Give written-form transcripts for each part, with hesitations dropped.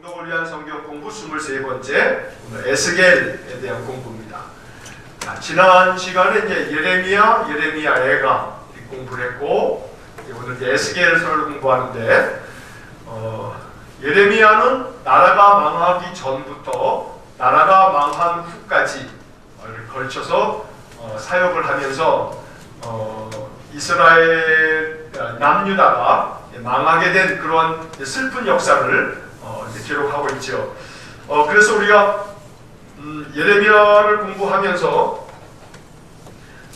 중독을 위한 성경 공부 23번째 에스겔에 대한 공부입니다. 지난 시간에 이제 예레미야가 공부를 했고 오늘 이제 에스겔서를 공부하는데 예레미야는 나라가 망하기 전부터 나라가 망한 후까지 걸쳐서 사역을 하면서 이스라엘 남유다가 망하게 된 그런 슬픈 역사를 기록하고 있죠. 그래서 우리가 예레미야를 공부하면서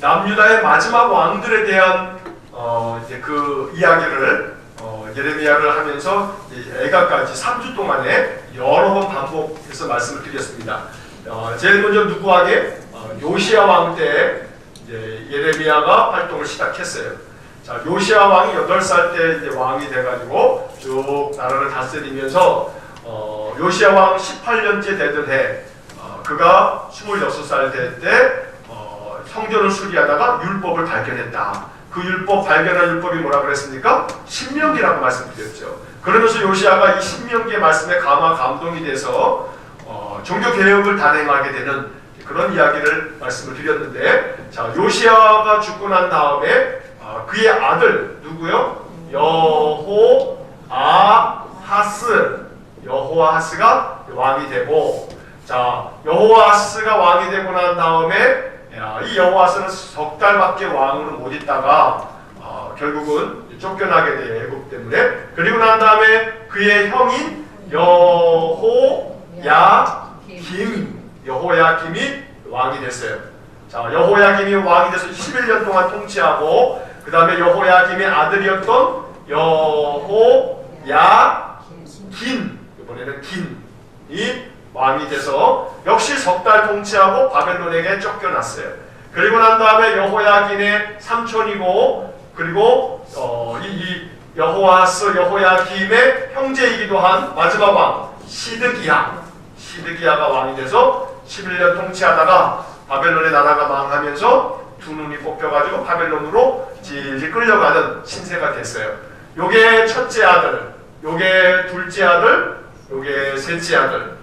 남유다의 마지막 왕들에 대한 이제 그 이야기를 예레미야를 하면서 애가까지 3주 동안에 여러 번 반복해서 말씀을 드렸습니다. 제일 먼저 누구에게 요시야 왕 때 예레미야가 활동을 시작했어요. 자, 요시야 왕이 8살 때 이제 왕이 돼가지고 쭉 나라를 다스리면서 요시야 왕 18년째 되던 해 그가 26살 될 때 성전을 수리하다가 율법을 발견했다. 그 발견한 율법이 뭐라 그랬습니까? 신명기라고 말씀드렸죠. 그러면서 요시야가 이 신명기의 말씀에 감동이 돼서 종교개혁을 단행하게 되는 그런 이야기를 말씀을 드렸는데, 자, 요시야가 죽고 난 다음에 그의 아들 누구요? 여호아하스가 왕이 되고, 자, 여호아하스가 왕이 되고 난 다음에 이 여호아하스는 석 달밖에 왕으로 못 있다가 결국은 쫓겨나게 돼요, 애굽 때문에. 그리고 난 다음에 그의 형인 여호야김이 왕이 됐어요. 자, 여호야김이 왕이 돼서 11년 동안 통치하고, 그 다음에 여호야김의 아들이었던 여호야긴, 이번에는 긴이 왕이 돼서 역시 석 달 통치하고 바벨론에게 쫓겨났어요. 그리고 난 다음에 여호야긴의 삼촌이고, 그리고 이 여호야김의 형제이기도 한 마지막 왕 시드기야가 왕이 돼서 11년 통치하다가 바벨론의 나라가 망하면서 두 눈이 뽑혀가지고 바벨론으로 질질 끌려가는 신세가 됐어요. 요게 첫째 아들, 요게 둘째 아들, 요게 셋째 아들,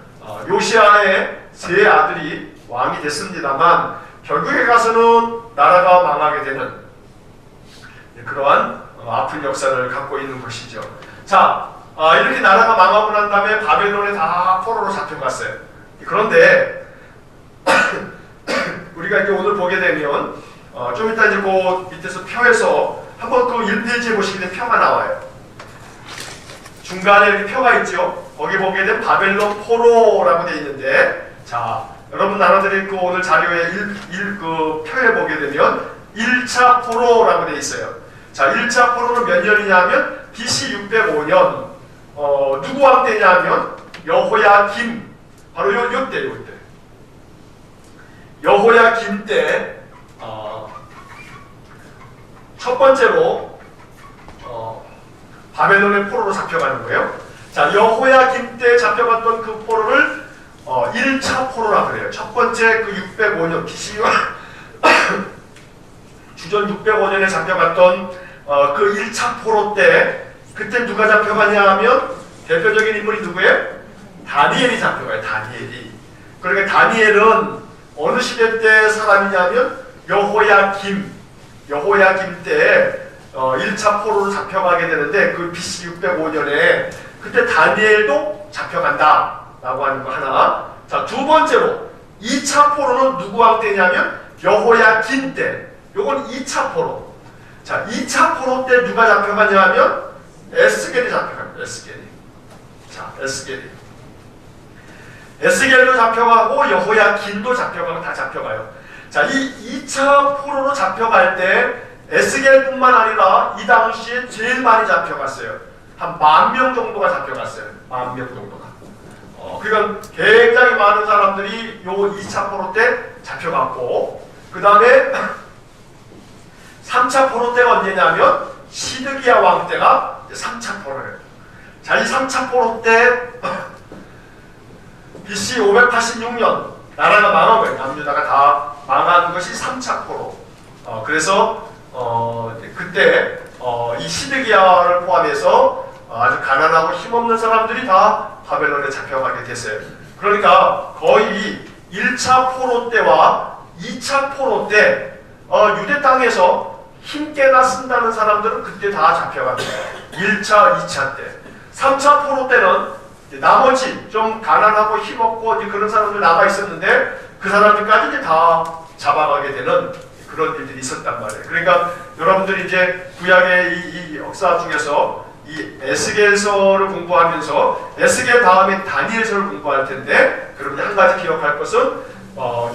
요시야의 세 아들이 왕이 됐습니다만 결국에 가서는 나라가 망하게 되는 그러한 아픈 역사를 갖고 있는 것이죠. 자, 이렇게 나라가 망하고 난 다음에 바벨론에 다 포로로 잡혀갔어요. 그런데 우리가 이제 오늘 보게 되면 좀 이따 이제 그 밑에서 표에서 한번 그 1페이지에 보시게 되면 표가 나와요. 중간에 이렇게 표가 있죠. 거기 보게 되면 바벨론 포로라고 되어 있는데, 자, 여러분 나눠드린 그 오늘 자료에 그 표에 보게 되면 1차 포로라고 되어 있어요. 자, 1차 포로는 몇 년이냐면 BC 605년 누구 왕 때냐면 여호야김, 바로 요때 여호야김 때 첫 번째로 바벨론의 포로로 잡혀가는 거예요. 자, 여호야김 때 잡혀갔던 그 포로를 1차 포로라 그래요. 첫 번째 그 605년 BC 주전 605년에 잡혀갔던 그 1차 포로 때, 그때 누가 잡혀가냐 하면 대표적인 인물이 누구예요? 다니엘이 잡혀가요. 다니엘이. 그러니까 다니엘은 어느 시대 때 사람이냐면 여호야김 때 1차 포로로 잡혀가게 되는데, 그 BC 605년에 그때 다니엘도 잡혀간다 라고 하는 거 하나. 자, 두 번째로 2차 포로는 누구 왕 때냐면 여호야긴 때. 요건 2차 포로. 자, 2차 포로 때 누가 잡혀가냐 하면 에스겔이 잡혀갑니다. 에스겔도 잡혀가고 여호야긴도 잡혀가고 다 잡혀가요. 자, 이 2차 포로로 잡혀갈 때 에스겔뿐만 아니라 이 당시에 제일 많이 잡혀갔어요. 한 10,000명 정도가 잡혀갔어요. 10,000명 정도가. 그러니까 굉장히 많은 사람들이 요 2차 포로 때 잡혀갔고, 그 다음에 3차 포로 때가 언제냐면 시드기야 왕 때가 3차 포로예요. 자, 이 3차 포로 때 BC 586년 나라가 망한 거예요. 남유다가 다 망한 것이 3차 포로. 그래서 그때 이 시드기야를 포함해서 아주 가난하고 힘없는 사람들이 다 바벨론에 잡혀가게 됐어요. 그러니까 거의 1차 포로 때와 2차 포로 때 유대 땅에서 힘께나 쓴다는 사람들은 그때 다 잡혀갑니다. 1차, 2차 때. 3차 포로 때는 나머지 좀 가난하고 힘없고 그런 사람들 남아 있었는데 그 사람들까지 이제 다 잡아가게 되는 그런 일들이 있었단 말이에요. 그러니까 여러분들이 이제 구약의 이 역사 중에서 이 에스겔서를 공부하면서 에스겔 다음에 다니엘서를 공부할 텐데, 그러면 한 가지 기억할 것은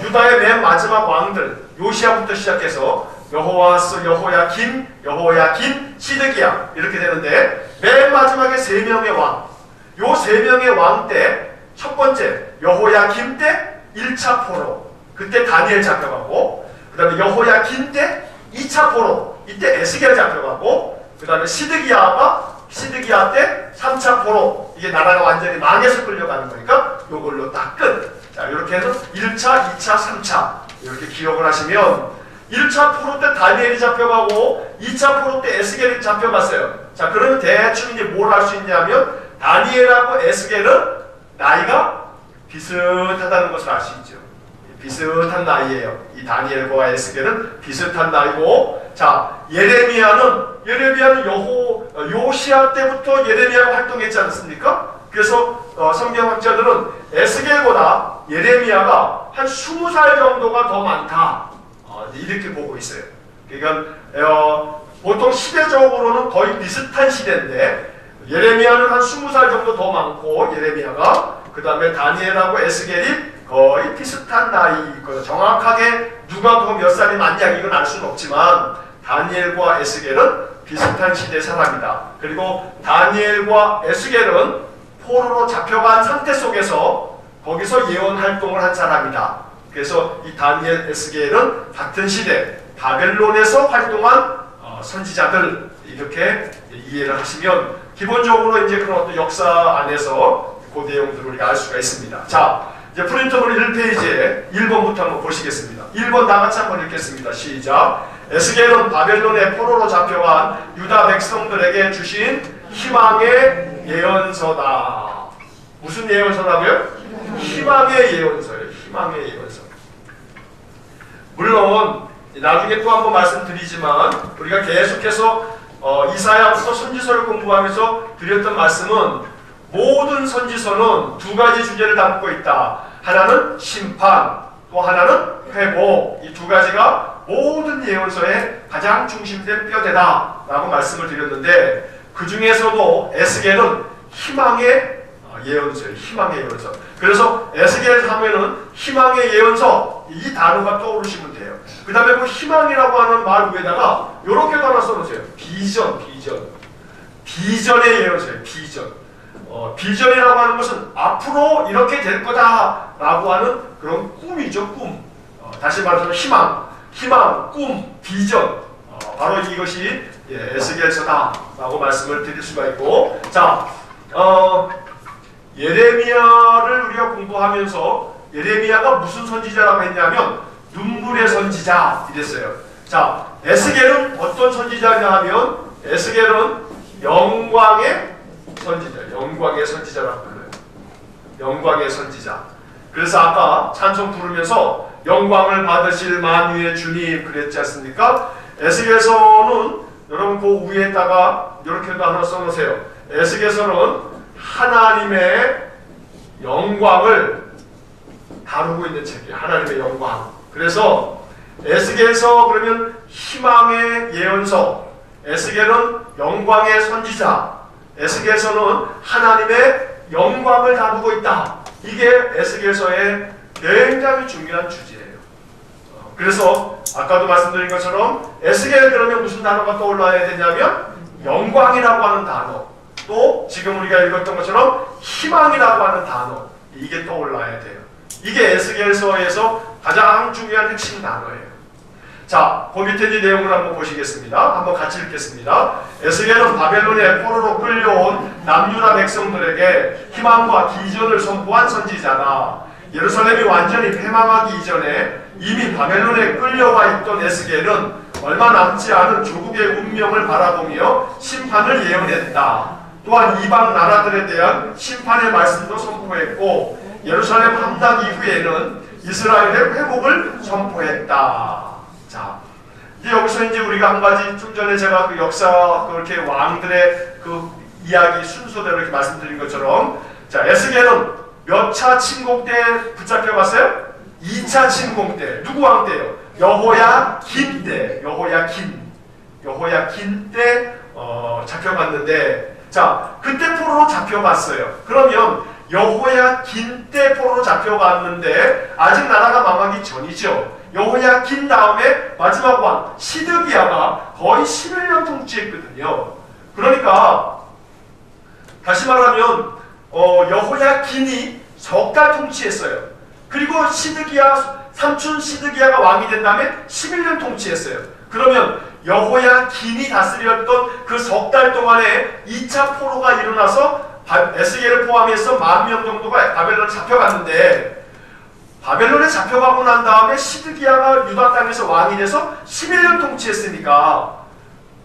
유다의 맨 마지막 왕들 요시야부터 시작해서 여호와스, 여호야김, 시드기야 이렇게 되는데, 맨 마지막에 3명의 왕, 요 3명의 왕 때 첫 번째 여호야김 때 1차 포로, 그때 다니엘 잡혀가고, 그 다음에 여호야김 때 2차 포로, 이때 에스겔 잡혀가고, 그 다음에 시드기야 때 3차 포로, 이게 나라가 완전히 망해서 끌려가는 거니까 요걸로 딱 끝. 자, 이렇게 해서 1차, 2차, 3차 이렇게 기억을 하시면, 1차 포로 때 다니엘이 잡혀가고 2차 포로 때 에스겔이 잡혀갔어요. 자, 그러면 대충 이제 뭘 할 수 있냐면, 다니엘하고 에스겔은 나이가 비슷하다는 것을 알 수 있죠. 비슷한 나이예요. 이 다니엘과 에스겔은 비슷한 나이고, 자, 예레미야는 요시야 때부터 예레미야가 활동했지 않습니까? 그래서 성경학자들은 에스겔보다 예레미야가 한 20살 정도가 더 많다, 이렇게 보고 있어요. 그러니까 보통 시대적으로는 거의 비슷한 시대인데, 예레미야는 한 20살 정도 더 많고, 예레미야가, 그 다음에 다니엘하고 에스겔이 거의 비슷한 나이거든요. 정확하게 누가 더 몇 살이 많냐 이건 알 수는 없지만, 다니엘과 에스겔은 비슷한 시대의 사람이다. 그리고 다니엘과 에스겔은 포로로 잡혀간 상태 속에서 거기서 예언 활동을 한 사람이다. 그래서 이 다니엘, 에스겔은 같은 시대 바벨론에서 활동한 선지자들, 이렇게 이해를 하시면 기본적으로 이제 그런 어떤 역사 안에서 그 내용들을 우리가 알 수가 있습니다. 자, 이제 프린터블 1페이지에 1번부터 한번 보시겠습니다. 1번 다같이 한번 읽겠습니다. 시작. 에스겔은 바벨론의 포로로 잡혀간 유다 백성들에게 주신 희망의 예언서다. 무슨 예언서라고요? 희망의 예언서예요. 희망의 예언서. 물론 나중에 또 한번 말씀드리지만, 우리가 계속해서 이사야부터 선지서를 공부하면서 드렸던 말씀은, 모든 선지서는 두 가지 주제를 담고 있다. 하나는 심판, 또 하나는 회복. 이 두 가지가 모든 예언서의 가장 중심된 뼈대다 라고 말씀을 드렸는데, 그 중에서도 에스겔은 희망의 예언서예요. 희망의 예언서. 그래서 에스겔 하면은 희망의 예언서, 이 단어가 떠오르시면 돼요. 그 다음에 그 희망이라고 하는 말 위에다가 요렇게도 하나 써놓으세요. 비전의 예언서예요. 비전이라고 하는 것은 앞으로 이렇게 될 거다라고 하는 그런 꿈이죠. 꿈. 다시 말해서 희망, 꿈, 비전. 바로 이것이 에스겔서다라고 말씀을 드릴 수가 있고, 자, 예레미야를 우리가 공부하면서 예레미야가 무슨 선지자라고 했냐면 눈물의 선지자 이랬어요. 자, 에스겔은 어떤 선지자냐 하면, 에스겔은 영광의 선지자라고 불러요. 영광의 선지자. 그래서 아까 찬송 부르면서 영광을 받으실 만유의 주님 그랬지 않습니까? 에스겔서는 여러분 그 위에다가 이렇게도 하나 써놓으세요. 에스겔서는 하나님의 영광을 다루고 있는 책이에요. 하나님의 영광. 그래서 에스겔서 그러면 희망의 예언서, 에스겔은 영광의 선지자, 에스겔서는 하나님의 영광을 다루고 있다. 이게 에스겔서의 굉장히 중요한 주제예요. 그래서 아까도 말씀드린 것처럼 에스겔 그러면 무슨 단어가 떠올라야 되냐면 영광이라고 하는 단어, 또 지금 우리가 읽었던 것처럼 희망이라고 하는 단어, 이게 떠올라야 돼요. 이게 에스겔서에서 가장 중요한 핵심 단어예요. 자, 그 밑에 이 내용을 한번 보시겠습니다. 한번 같이 읽겠습니다. 에스겔은 바벨론의 포로로 끌려온 남유다 백성들에게 희망과 비전을 선포한 선지자다. 예루살렘이 완전히 패망하기 이전에 이미 바벨론에 끌려와 있던 에스겔은 얼마 남지 않은 조국의 운명을 바라보며 심판을 예언했다. 또한 이방 나라들에 대한 심판의 말씀도 선포했고 예루살렘 함락 이후에는 이스라엘의 회복을 선포했다. 자, 이제 여기서 이제 우리가 한 가지 좀 전에 제가 그 역사 그렇게 왕들의 그 이야기 순서대로 이렇게 말씀드린 것처럼, 자, 에스겔은 몇 차 침공 때 붙잡혀갔어요? 2차 침공 때. 누구 왕 때요? 여호야긴 때. 여호야긴 때 잡혀갔는데, 자, 그때 포로로 잡혀갔어요. 그러면 여호야긴 때 포로로 잡혀갔는데 아직 나라가 망하기 전이죠. 여호야긴 다음에 마지막 왕 시드기야가 거의 11년 통치했거든요. 그러니까 다시 말하면 여호야긴이 석 달 통치했어요. 그리고 시드기야 삼촌 시드기야가 왕이 된 다음에 11년 통치했어요. 그러면 여호야긴이 다스렸던 그 석 달 동안에 2차 포로가 일어나서 에스겔을 포함해서 10,000명 정도가 바벨론에 잡혀갔는데, 바벨론에 잡혀가고 난 다음에 시드기야가 유다 땅에서 왕이 돼서 11년 통치했으니까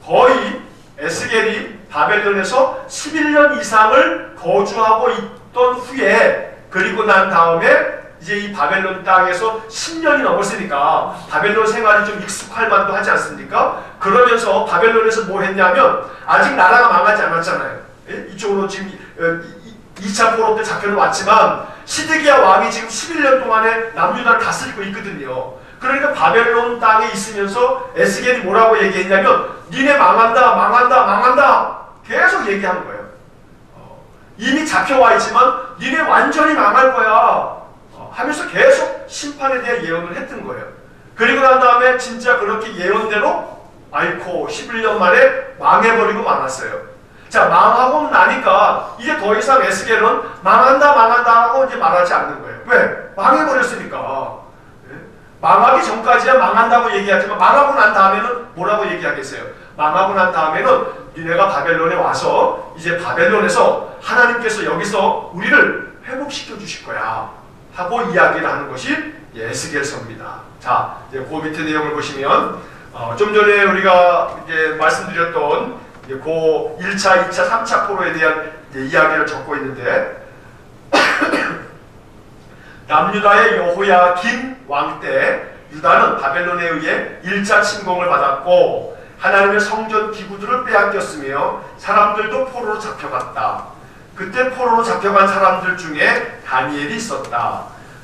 거의 에스겔이 바벨론에서 11년 이상을 거주하고 있던 후에, 그리고 난 다음에 이제 이 바벨론 땅에서 10년이 넘었으니까 바벨론 생활이 좀 익숙할 만도 하지 않습니까? 그러면서 바벨론에서 뭐 했냐면, 아직 나라가 망하지 않았잖아요. 이쪽으로 지금 2차 포로 때 잡혀는 왔지만 시드기야 왕이 지금 11년 동안에 남유다를 다스리고 있거든요. 그러니까 바벨론 땅에 있으면서 에스겔이 뭐라고 얘기했냐면, 니네 망한다 계속 얘기하는 거예요. 이미 잡혀와 있지만 니네 완전히 망할 거야 하면서 계속 심판에 대한 예언을 했던 거예요. 그리고 난 다음에 진짜 그렇게 예언대로 아이코 11년 만에 망해버리고 말았어요. 자, 망하고 나니까 이제 더 이상 에스겔은 망한다 하고 이제 말하지 않는 거예요. 왜? 망해버렸으니까. 망하기 전까지야 망한다고 얘기하지만 망하고 난 다음에는 뭐라고 얘기하겠어요? 망하고 난 다음에는 니네가 바벨론에 와서 이제 바벨론에서 하나님께서 여기서 우리를 회복시켜 주실 거야 하고 이야기를 하는 것이 에스겔서입니다. 자, 이제 그 밑에 내용을 보시면 좀 전에 우리가 이제 말씀드렸던 그 1차, 2차, 3차 포로에 대한 이야기를 적고 있는데 남유다의 여호야긴 왕 때 유다는 바벨론에 의해 1차 침공을 받았고 하나님의 성전 기구들을 빼앗겼으며 사람들도 포로로 잡혀갔다. 그때 포로로 잡혀간 사람들 중에 다니엘이 있었다.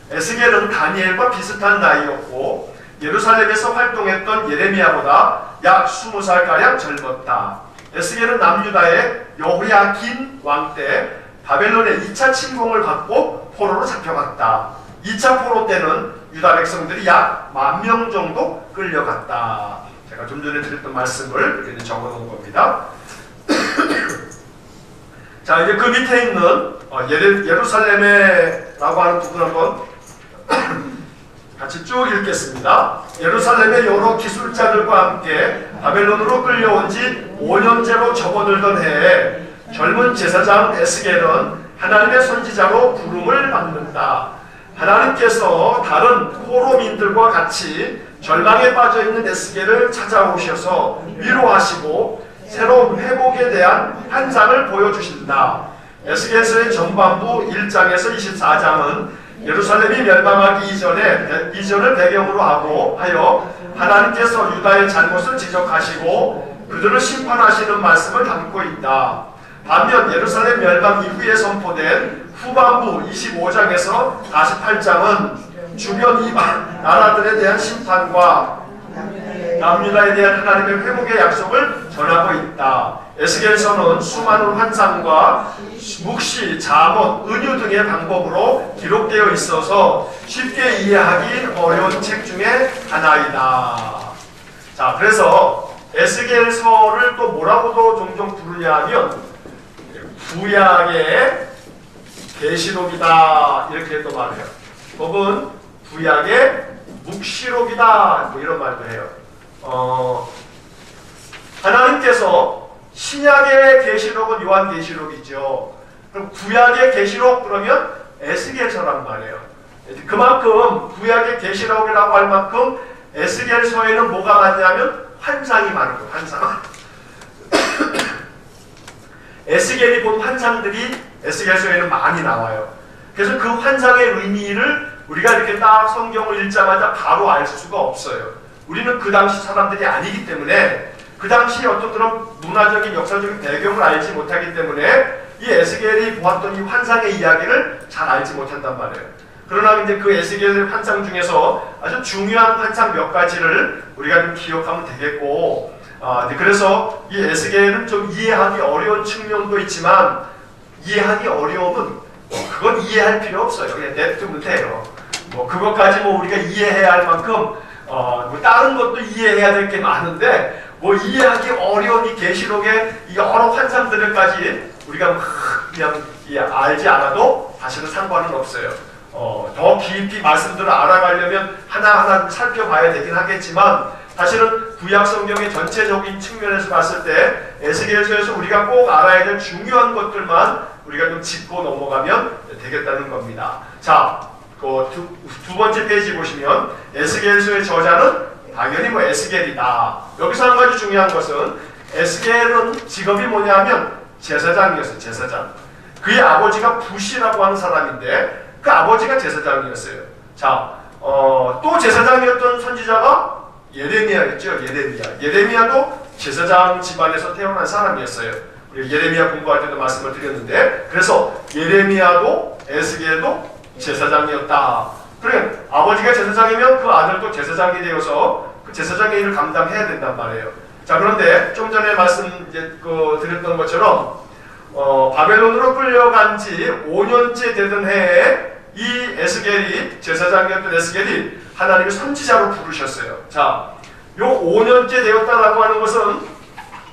에스겔은 다니엘과 비슷한 나이였고 예루살렘에서 활동했던 예레미야보다 약 20살가량 젊었다. 에스겔은 남유다의 여호야긴 왕 때 바벨론의 2차 침공을 받고 포로로 잡혀갔다. 2차 포로 때는 유다 백성들이 약 10,000명 정도 끌려갔다. 제가 좀 전에 드렸던 말씀을 이렇게 적어놓은 겁니다. 자, 이제 그 밑에 있는 예루살렘에라고 하는 부분 한번 같이 쭉 읽겠습니다. 예루살렘의 여러 기술자들과 함께 바벨론으로 끌려온 지 5년째로 접어들던 해에 젊은 제사장 에스겔은 하나님의 선지자로 부름을 받는다. 하나님께서 다른 포로민들과 같이 절망에 빠져있는 에스겔을 찾아오셔서 위로하시고 새로운 회복에 대한 환상을 보여주신다. 에스겔서의 전반부 1장에서 24장은 예루살렘이 멸망하기 이전을 배경으로 하여 하나님께서 유다의 잘못을 지적하시고 그들을 심판하시는 말씀을 담고 있다. 반면 예루살렘 멸망 이후에 선포된 후반부 25장에서 48장은 주변 이방 나라들에 대한 심판과 남유다에 대한 하나님의 회복의 약속을 전하고 있다. 에스겔서는 수많은 환상과 묵시, 잠언, 은유 등의 방법으로 기록되어 있어서 쉽게 이해하기 어려운 책 중에 하나이다. 자, 그래서 에스겔서를 또 뭐라고도 종종 부르냐 하면 구약의 계시록이다 이렇게 또 말해요. 혹은 구약의 묵시록이다 뭐 이런 말도 해요. 하나님께서 신약의 계시록은 요한계시록이죠. 그럼 구약의 계시록 그러면 에스겔서란 말이에요. 그만큼 구약의 계시록이라고 할 만큼 에스겔서에는 뭐가 많냐면 환상이 많은 거예요. 환상. 에스겔이 본 환상들이 에스겔서에는 많이 나와요. 그래서 그 환상의 의미를 우리가 이렇게 딱 성경을 읽자마자 바로 알 수가 없어요. 우리는 그 당시 사람들이 아니기 때문에 그 당시 어떤 그런 문화적인 역사적인 배경을 알지 못하기 때문에 이 에스겔이 보았던 이 환상의 이야기를 잘 알지 못한단 말이에요. 그러나 이제 그 에스겔의 환상 중에서 아주 중요한 환상 몇 가지를 우리가 좀 기억하면 되겠고, 그래서 이 에스겔은 좀 이해하기 어려운 측면도 있지만, 이해하기 어려움은 그건 이해할 필요 없어요. 그냥 냅두면 돼요. 뭐 그것까지 뭐 우리가 이해해야 할 만큼 뭐 다른 것도 이해해야 될 게 많은데, 뭐 이해하기 어려운 이 계시록의 이 여러 환상들까지 우리가 그냥 알지 않아도 사실은 상관은 없어요. 더 깊이 말씀들을 알아가려면 하나하나 살펴봐야 되긴 하겠지만, 사실은 구약 성경의 전체적인 측면에서 봤을 때 에스겔서에서 우리가 꼭 알아야 될 중요한 것들만 우리가 좀 짚고 넘어가면 되겠다는 겁니다. 자, 두 번째 페이지 보시면 에스겔서의 저자는 당연히 뭐 에스겔이다. 여기서 한 가지 중요한 것은 에스겔은 직업이 뭐냐면 제사장이었어요. 제사장. 그의 아버지가 붓이라고 하는 사람인데 그 아버지가 제사장이었어요. 자, 또 제사장이었던 선지자가 예레미야였죠. 예레미야도 제사장 집안에서 태어난 사람이었어요. 우리 예레미야 공부할 때도 말씀을 드렸는데, 그래서 예레미야도 에스겔도 제사장이었다. 그러니까 아버지가 제사장이면 그 아들도 제사장이 되어서 그 제사장의 일을 감당해야 된단 말이에요. 자, 그런데 좀 전에 드렸던 것처럼 바벨론으로 끌려간 지 5년째 되던 해에 이 에스겔이, 제사장이었던 에스겔이 하나님의 선지자로 부르셨어요. 자, 요 5년째 되었다라고 하는 것은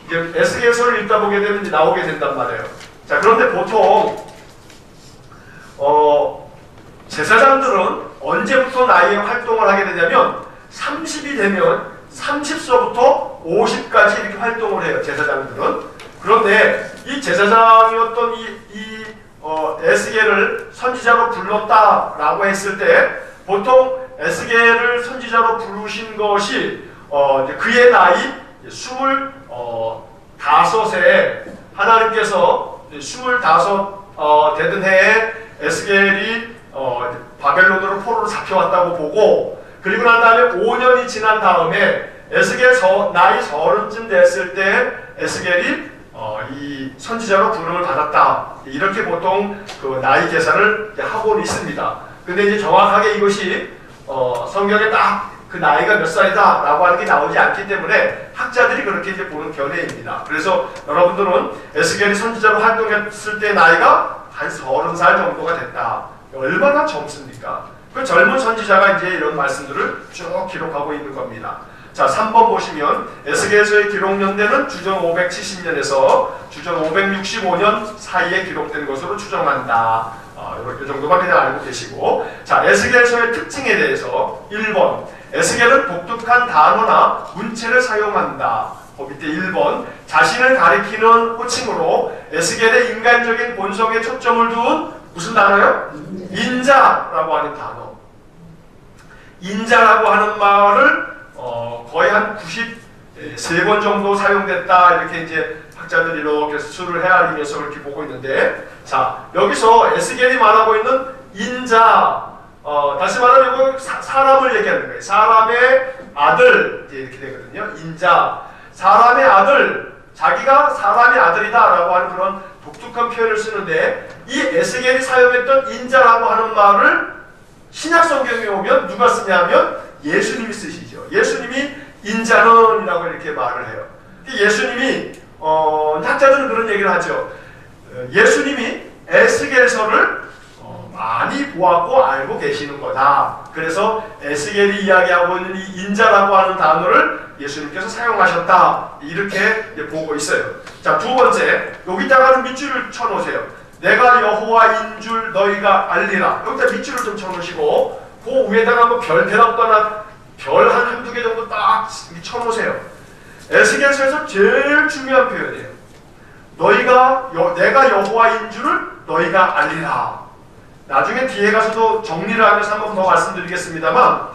이제 에스겔서를 읽다 보게 되면 이제 나오게 된단 말이에요. 자, 그런데 보통 제사장들은 언제부터 나의 활동을 하게 되냐면 30이 되면 30서부터 50까지 이렇게 활동을 해요. 제사장들은. 그런데 이 제사장이었던 에스겔을 선지자로 불렀다라고 했을 때 보통 에스겔을 선지자로 부르신 것이 그의 나이 25에 하나님께서 25 되던 해에 에스겔이 바벨론으로 포로로 잡혀왔다고 보고, 그리고 난 다음에 5년이 지난 다음에 에스겔 나이 30쯤 됐을 때 에스겔이 이 선지자로 부름을 받았다. 이렇게 보통 그 나이 계산을 하고 있습니다. 근데 이제 정확하게 이것이 성경에 딱 그 나이가 몇 살이다 라고 하는 게 나오지 않기 때문에 학자들이 그렇게 이제 보는 견해입니다. 그래서 여러분들은 에스겔이 선지자로 활동했을 때 나이가 한 30살 정도가 됐다. 얼마나 젊습니까? 그 젊은 선지자가 이제 이런 말씀들을 쭉 기록하고 있는 겁니다. 자, 3번 보시면 에스겔서의 기록 연대는 주전 570년에서 주전 565년 사이에 기록된 것으로 추정한다. 이 정도만 그냥 알고 계시고, 자, 에스겔서의 특징에 대해서 1번, 에스겔은 독특한 단어나 문체를 사용한다. 그 밑에 1번, 자신을 가리키는 호칭으로 에스겔의 인간적인 본성에 초점을 둔 무슨 단어요? 인자라고 하는 단어. 인자라고 하는 말을 거의 한 93번 정도 사용됐다. 이렇게 이제 학자들이 이렇게 수를 헤아리면서 그렇게 보고 있는데, 자, 여기서 에스겔이 말하고 있는 인자, 다시 말하면 이거 사람을 얘기하는 거예요. 사람의 아들, 이제 이렇게 되거든요. 인자, 사람의 아들, 자기가 사람의 아들이다라고 하는 그런 독특한 표현을 쓰는데, 이 에스겔이 사용했던 인자라고 하는 말을 신약 성경에 오면 누가 쓰냐면 예수님이 쓰시죠. 예수님이 인자는이라고 이렇게 말을 해요. 예수님이 학자들은 그런 얘기를 하죠. 예수님이 에스겔서를 많이 보았고 알고 계시는 거다. 그래서 에스겔이 이야기하고 있는 이 인자라고 하는 단어를 예수님께서 사용하셨다. 이렇게 보고 있어요. 자, 두 번째, 여기다가는 밑줄을 쳐놓으세요. 내가 여호와인 줄 너희가 알리라. 여기다 밑줄을 좀 쳐놓으시고 그 위에다가 뭐 별표라거나 별 한두 개 정도 딱 쳐놓으세요. 에스겔서에서 제일 중요한 표현이에요. 내가 여호와인 줄을 너희가 알리라. 나중에 뒤에 가서도 정리를 하면서 한 번 더 말씀드리겠습니다만,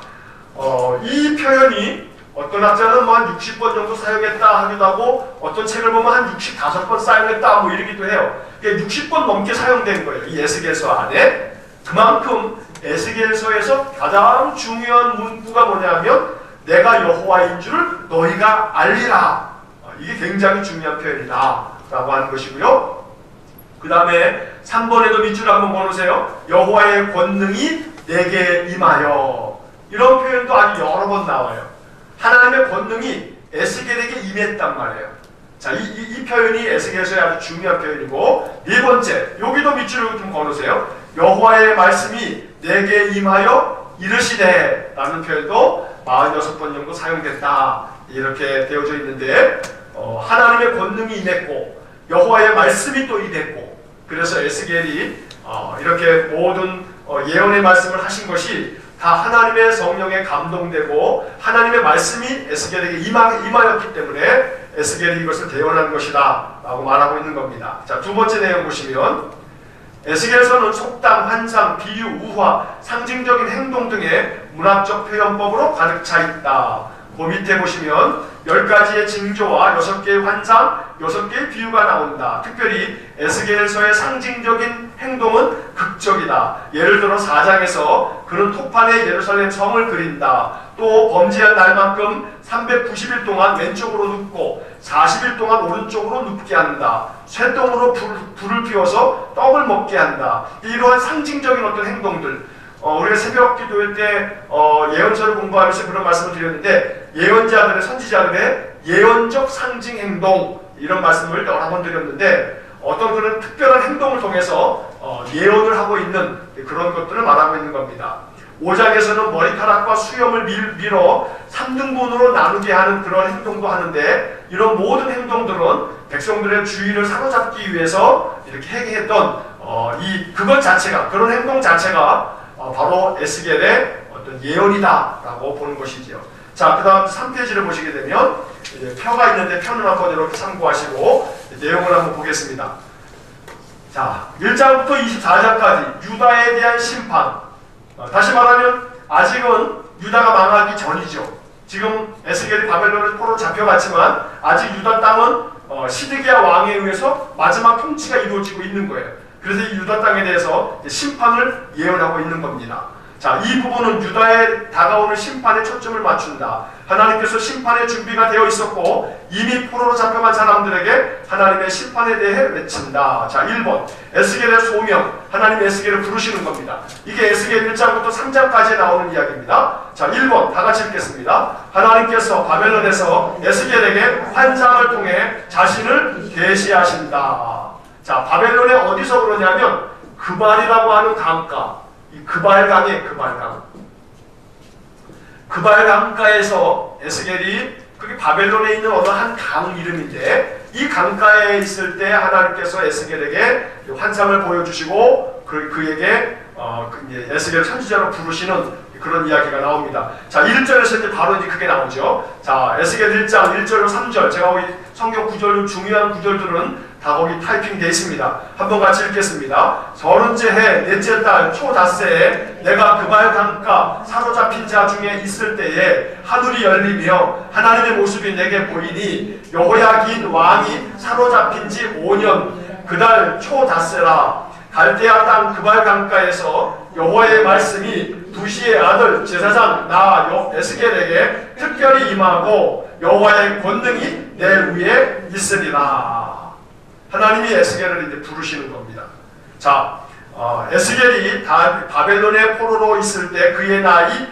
이 표현이 어떤 학자는 뭐 한 60번 정도 사용했다 하기도 하고 어떤 책을 보면 한 65번 사용했다 뭐 이러기도 해요. 60번 넘게 사용된 거예요. 이 에스겔서 안에. 그만큼 에스겔서에서 가장 중요한 문구가 뭐냐면 내가 여호와인 줄을 너희가 알리라. 이게 굉장히 중요한 표현이다 라고 하는 것이고요. 그 다음에 3번에도 밑줄 한번 보세요. 여호와의 권능이 내게 임하여. 이런 표현도 아주 여러 번 나와요. 하나님의 권능이 에스겔에게 임했단 말이에요. 자, 이 표현이 에스겔서의 아주 중요한 표현이고, 네 번째, 여기도 밑줄을 좀 걸으세요. 여호와의 말씀이 내게 임하여 이르시되 라는 표현도 46번 정도 사용됐다 이렇게 되어져 있는데, 하나님의 권능이 임했고 여호와의 말씀이 또 임했고, 그래서 에스겔이 이렇게 모든 예언의 말씀을 하신 것이 다 하나님의 성령에 감동되고 하나님의 말씀이 에스겔에게 임하였기 때문에 에스겔이 이것을 대언한 것이다 라고 말하고 있는 겁니다. 자, 두 번째 내용 보시면 에스겔서는 속담, 환상, 비유, 우화, 상징적인 행동 등의 문학적 표현법으로 가득 차 있다. 그 밑에 보시면 10가지의 징조와 6개의 환상, 6개의 비유가 나온다. 특별히 에스겔서의 상징적인 행동은 극적이다. 예를 들어 4장에서 그는 토판에 예루살렘 성을 그린다. 또 범죄한 날만큼 390일 동안 왼쪽으로 눕고 40일 동안 오른쪽으로 눕게 한다. 쇠똥으로 불을 피워서 떡을 먹게 한다. 이러한 상징적인 어떤 행동들, 우리가 새벽 기도회 때 예언서를 공부하면서 그런 말씀을 드렸는데, 예언자들의, 선지자들의 예언적 상징 행동, 이런 말씀을 여러 번 드렸는데, 어떤 그런 특별한 행동을 통해서 예언을 하고 있는 그런 것들을 말하고 있는 겁니다. 5장에서는 머리카락과 수염을 밀어 3등분으로 나누게 하는 그런 행동도 하는데, 이런 모든 행동들은 백성들의 주의를 사로잡기 위해서 이렇게 행했던 그것 자체가, 그런 행동 자체가 바로 에스겔의 어떤 예언이다라고 보는 것이지요. 자, 그 다음 3페이지를 보시게 되면 이제 표가 있는데 표는 한번 이렇게 참고하시고 내용을 한번 보겠습니다. 자, 1장부터 24장까지 유다에 대한 심판. 다시 말하면 아직은 유다가 망하기 전이죠. 지금 에스겔이 바벨론의 포로로 잡혀갔지만 아직 유다 땅은 시드기야 왕에 의해서 마지막 통치가 이루어지고 있는 거예요. 그래서 이 유다 땅에 대해서 심판을 예언하고 있는 겁니다. 자, 이 부분은 유다에 다가오는 심판에 초점을 맞춘다. 하나님께서 심판의 준비가 되어 있었고 이미 포로로 잡혀간 사람들에게 하나님의 심판에 대해 외친다. 자, 1번 에스겔의 소명, 하나님 에스겔을 부르시는 겁니다. 이게 에스겔 1장부터 3장까지 나오는 이야기입니다. 자, 1번 다 같이 읽겠습니다. 하나님께서 바벨론에서 에스겔에게 환상을 통해 자신을 계시하신다. 자, 바벨론에 어디서 그러냐면 그발이라고 하는 강가, 이 그발강이에요. 그발강가에서 에스겔이, 그게 바벨론에 있는 어느 한 강 이름인데, 이 강가에 있을 때 하나님께서 에스겔에게 환상을 보여주시고 그에게 에스겔 선지자로 부르시는 그런 이야기가 나옵니다. 자, 1절에서 이제 바로 이제 그게 나오죠. 자, 에스겔 1장 1절로 3절, 제가 거기 성경 구절, 중요한 구절들은 다 거기 타이핑 되어 있습니다. 한번 같이 읽겠습니다. 30째 해 넷째 달 초닷새에 내가 그발 강가 사로잡힌 자 중에 있을 때에 하늘이 열리며 하나님의 모습이 내게 보이니 여호야긴 왕이 사로잡힌 지 5년 그달 초닷새라. 갈대아 땅 그발 강가에서 여호와의 말씀이 부시의 아들 제사장 나 에스겔에게 특별히 임하고 여호와의 권능이 내 위에 있으리라. 하나님이 에스겔을 이제 부르시는 겁니다. 자, 에스겔이 바벨론의 포로로 있을 때 그의 나이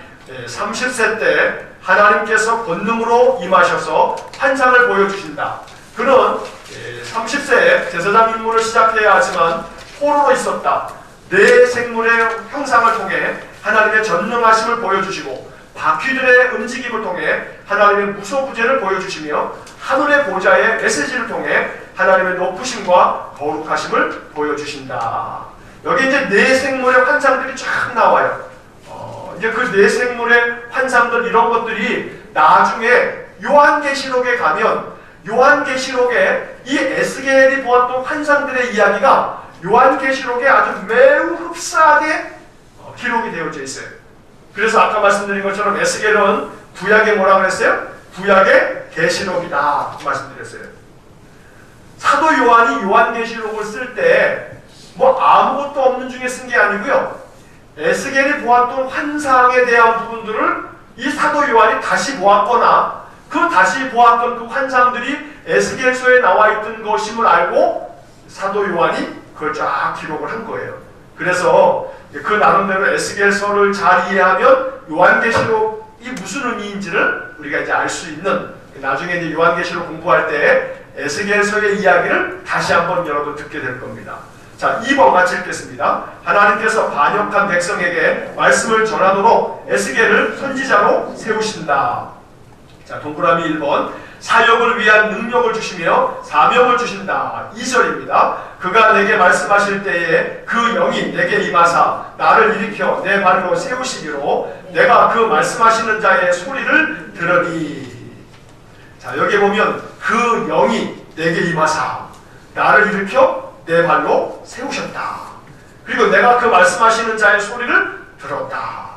30세 때 하나님께서 권능으로 임하셔서 환상을 보여주신다. 그는 30세에 제사장 임무를 시작해야 하지만 포로로 있었다. 네 생물의 형상을 통해 하나님의 전능하심을 보여주시고 바퀴들의 움직임을 통해 하나님의 무소부재를 보여주시며 하늘의 보좌의 메시지를 통해 하나님의 높으심과 거룩하심을 보여주신다. 여기 이제 네 생물의 환상들이 쫙 나와요. 이제 그 네 생물의 환상들, 이런 것들이 나중에 요한계시록에 가면 요한계시록에 이 에스겔이 보았던 환상들의 이야기가 요한계시록에 아주 매우 흡사하게 기록이 되어져 있어요. 그래서 아까 말씀드린 것처럼 에스겔은 구약에 뭐라고 했어요? 구약의 계시록이다 말씀드렸어요. 사도 요한이 요한계시록을 쓸 때 뭐 아무것도 없는 중에 쓴 게 아니고요. 에스겔이 보았던 환상에 대한 부분들을 이 사도 요한이 다시 보았거나 그 다시 보았던 그 환상들이 에스겔서에 나와 있던 것임을 알고 사도 요한이 그걸 쫙 기록을 한 거예요. 그래서 그 나름대로 에스겔서를 잘 이해하면 요한계시록이 무슨 의미인지를 우리가 이제 알 수 있는, 나중에 이제 요한계시록 공부할 때 에스겔서의 이야기를 다시 한번 여러분 듣게 될 겁니다. 자, 2번 같이 읽겠습니다. 하나님께서 반역한 백성에게 말씀을 전하도록 에스겔을 선지자로 세우신다. 자, 동그라미 1번. 사역을 위한 능력을 주시며 사명을 주신다. 2절입니다. 그가 내게 말씀하실 때에 그 영이 내게 임하사 나를 일으켜 내 발로 세우시기로 내가 그 말씀하시는 자의 소리를 들으니. 자, 여기 보면 그 영이 내게 임하사 나를 일으켜 내 발로 세우셨다. 그리고 내가 그 말씀하시는 자의 소리를 들었다.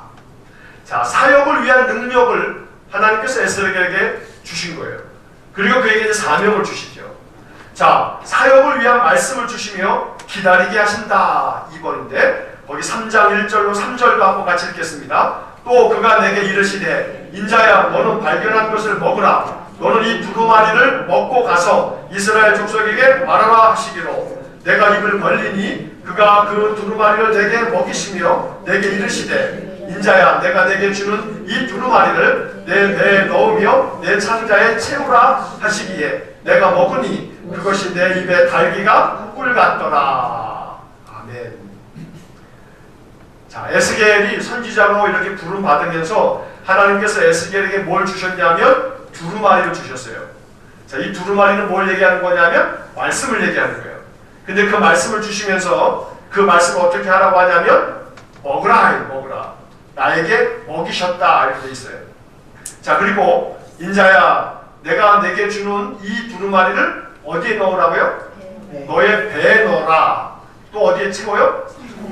자, 사역을 위한 능력을 하나님께서 에스겔에게 주신 거예요. 그리고 그에게 사명을 주시죠. 자, 사역을 위한 말씀을 주시며 기다리게 하신다. 2번인데 거기 3장 1절로 3절도 한번 같이 읽겠습니다. 또 그가 내게 이르시되 인자야 너는 발견한 것을 먹으라. 너는 이 두루마리를 먹고 가서 이스라엘 족속에게 말하라 하시기로 내가 입을 벌리니 그가 그 두루마리를 내게 먹이시며 내게 이르시되 인자야 내가 내게 주는 이 두루마리를 내 배에 넣으며 내 창자에 채우라 하시기에 내가 먹으니 그것이 내 입에 달기가 꿀 같더라. 아멘. 자, 에스겔이 선지자로 이렇게 부름 받으면서 하나님께서 에스겔에게 뭘 주셨냐면 두루마리를 주셨어요. 자, 이 두루마리는 뭘 얘기하는 거냐면 말씀을 얘기하는 거예요. 근데 그 말씀을 주시면서 그 말씀을 어떻게 하라고 하냐면 먹으라, 먹으라. 나에게 먹이셨다 이렇게 돼 있어요. 자, 그리고 인자야 내가 내게 주는 이 두루마리를 어디에 넣으라고요? 너의 배에 넣어라. 또 어디에 채워요?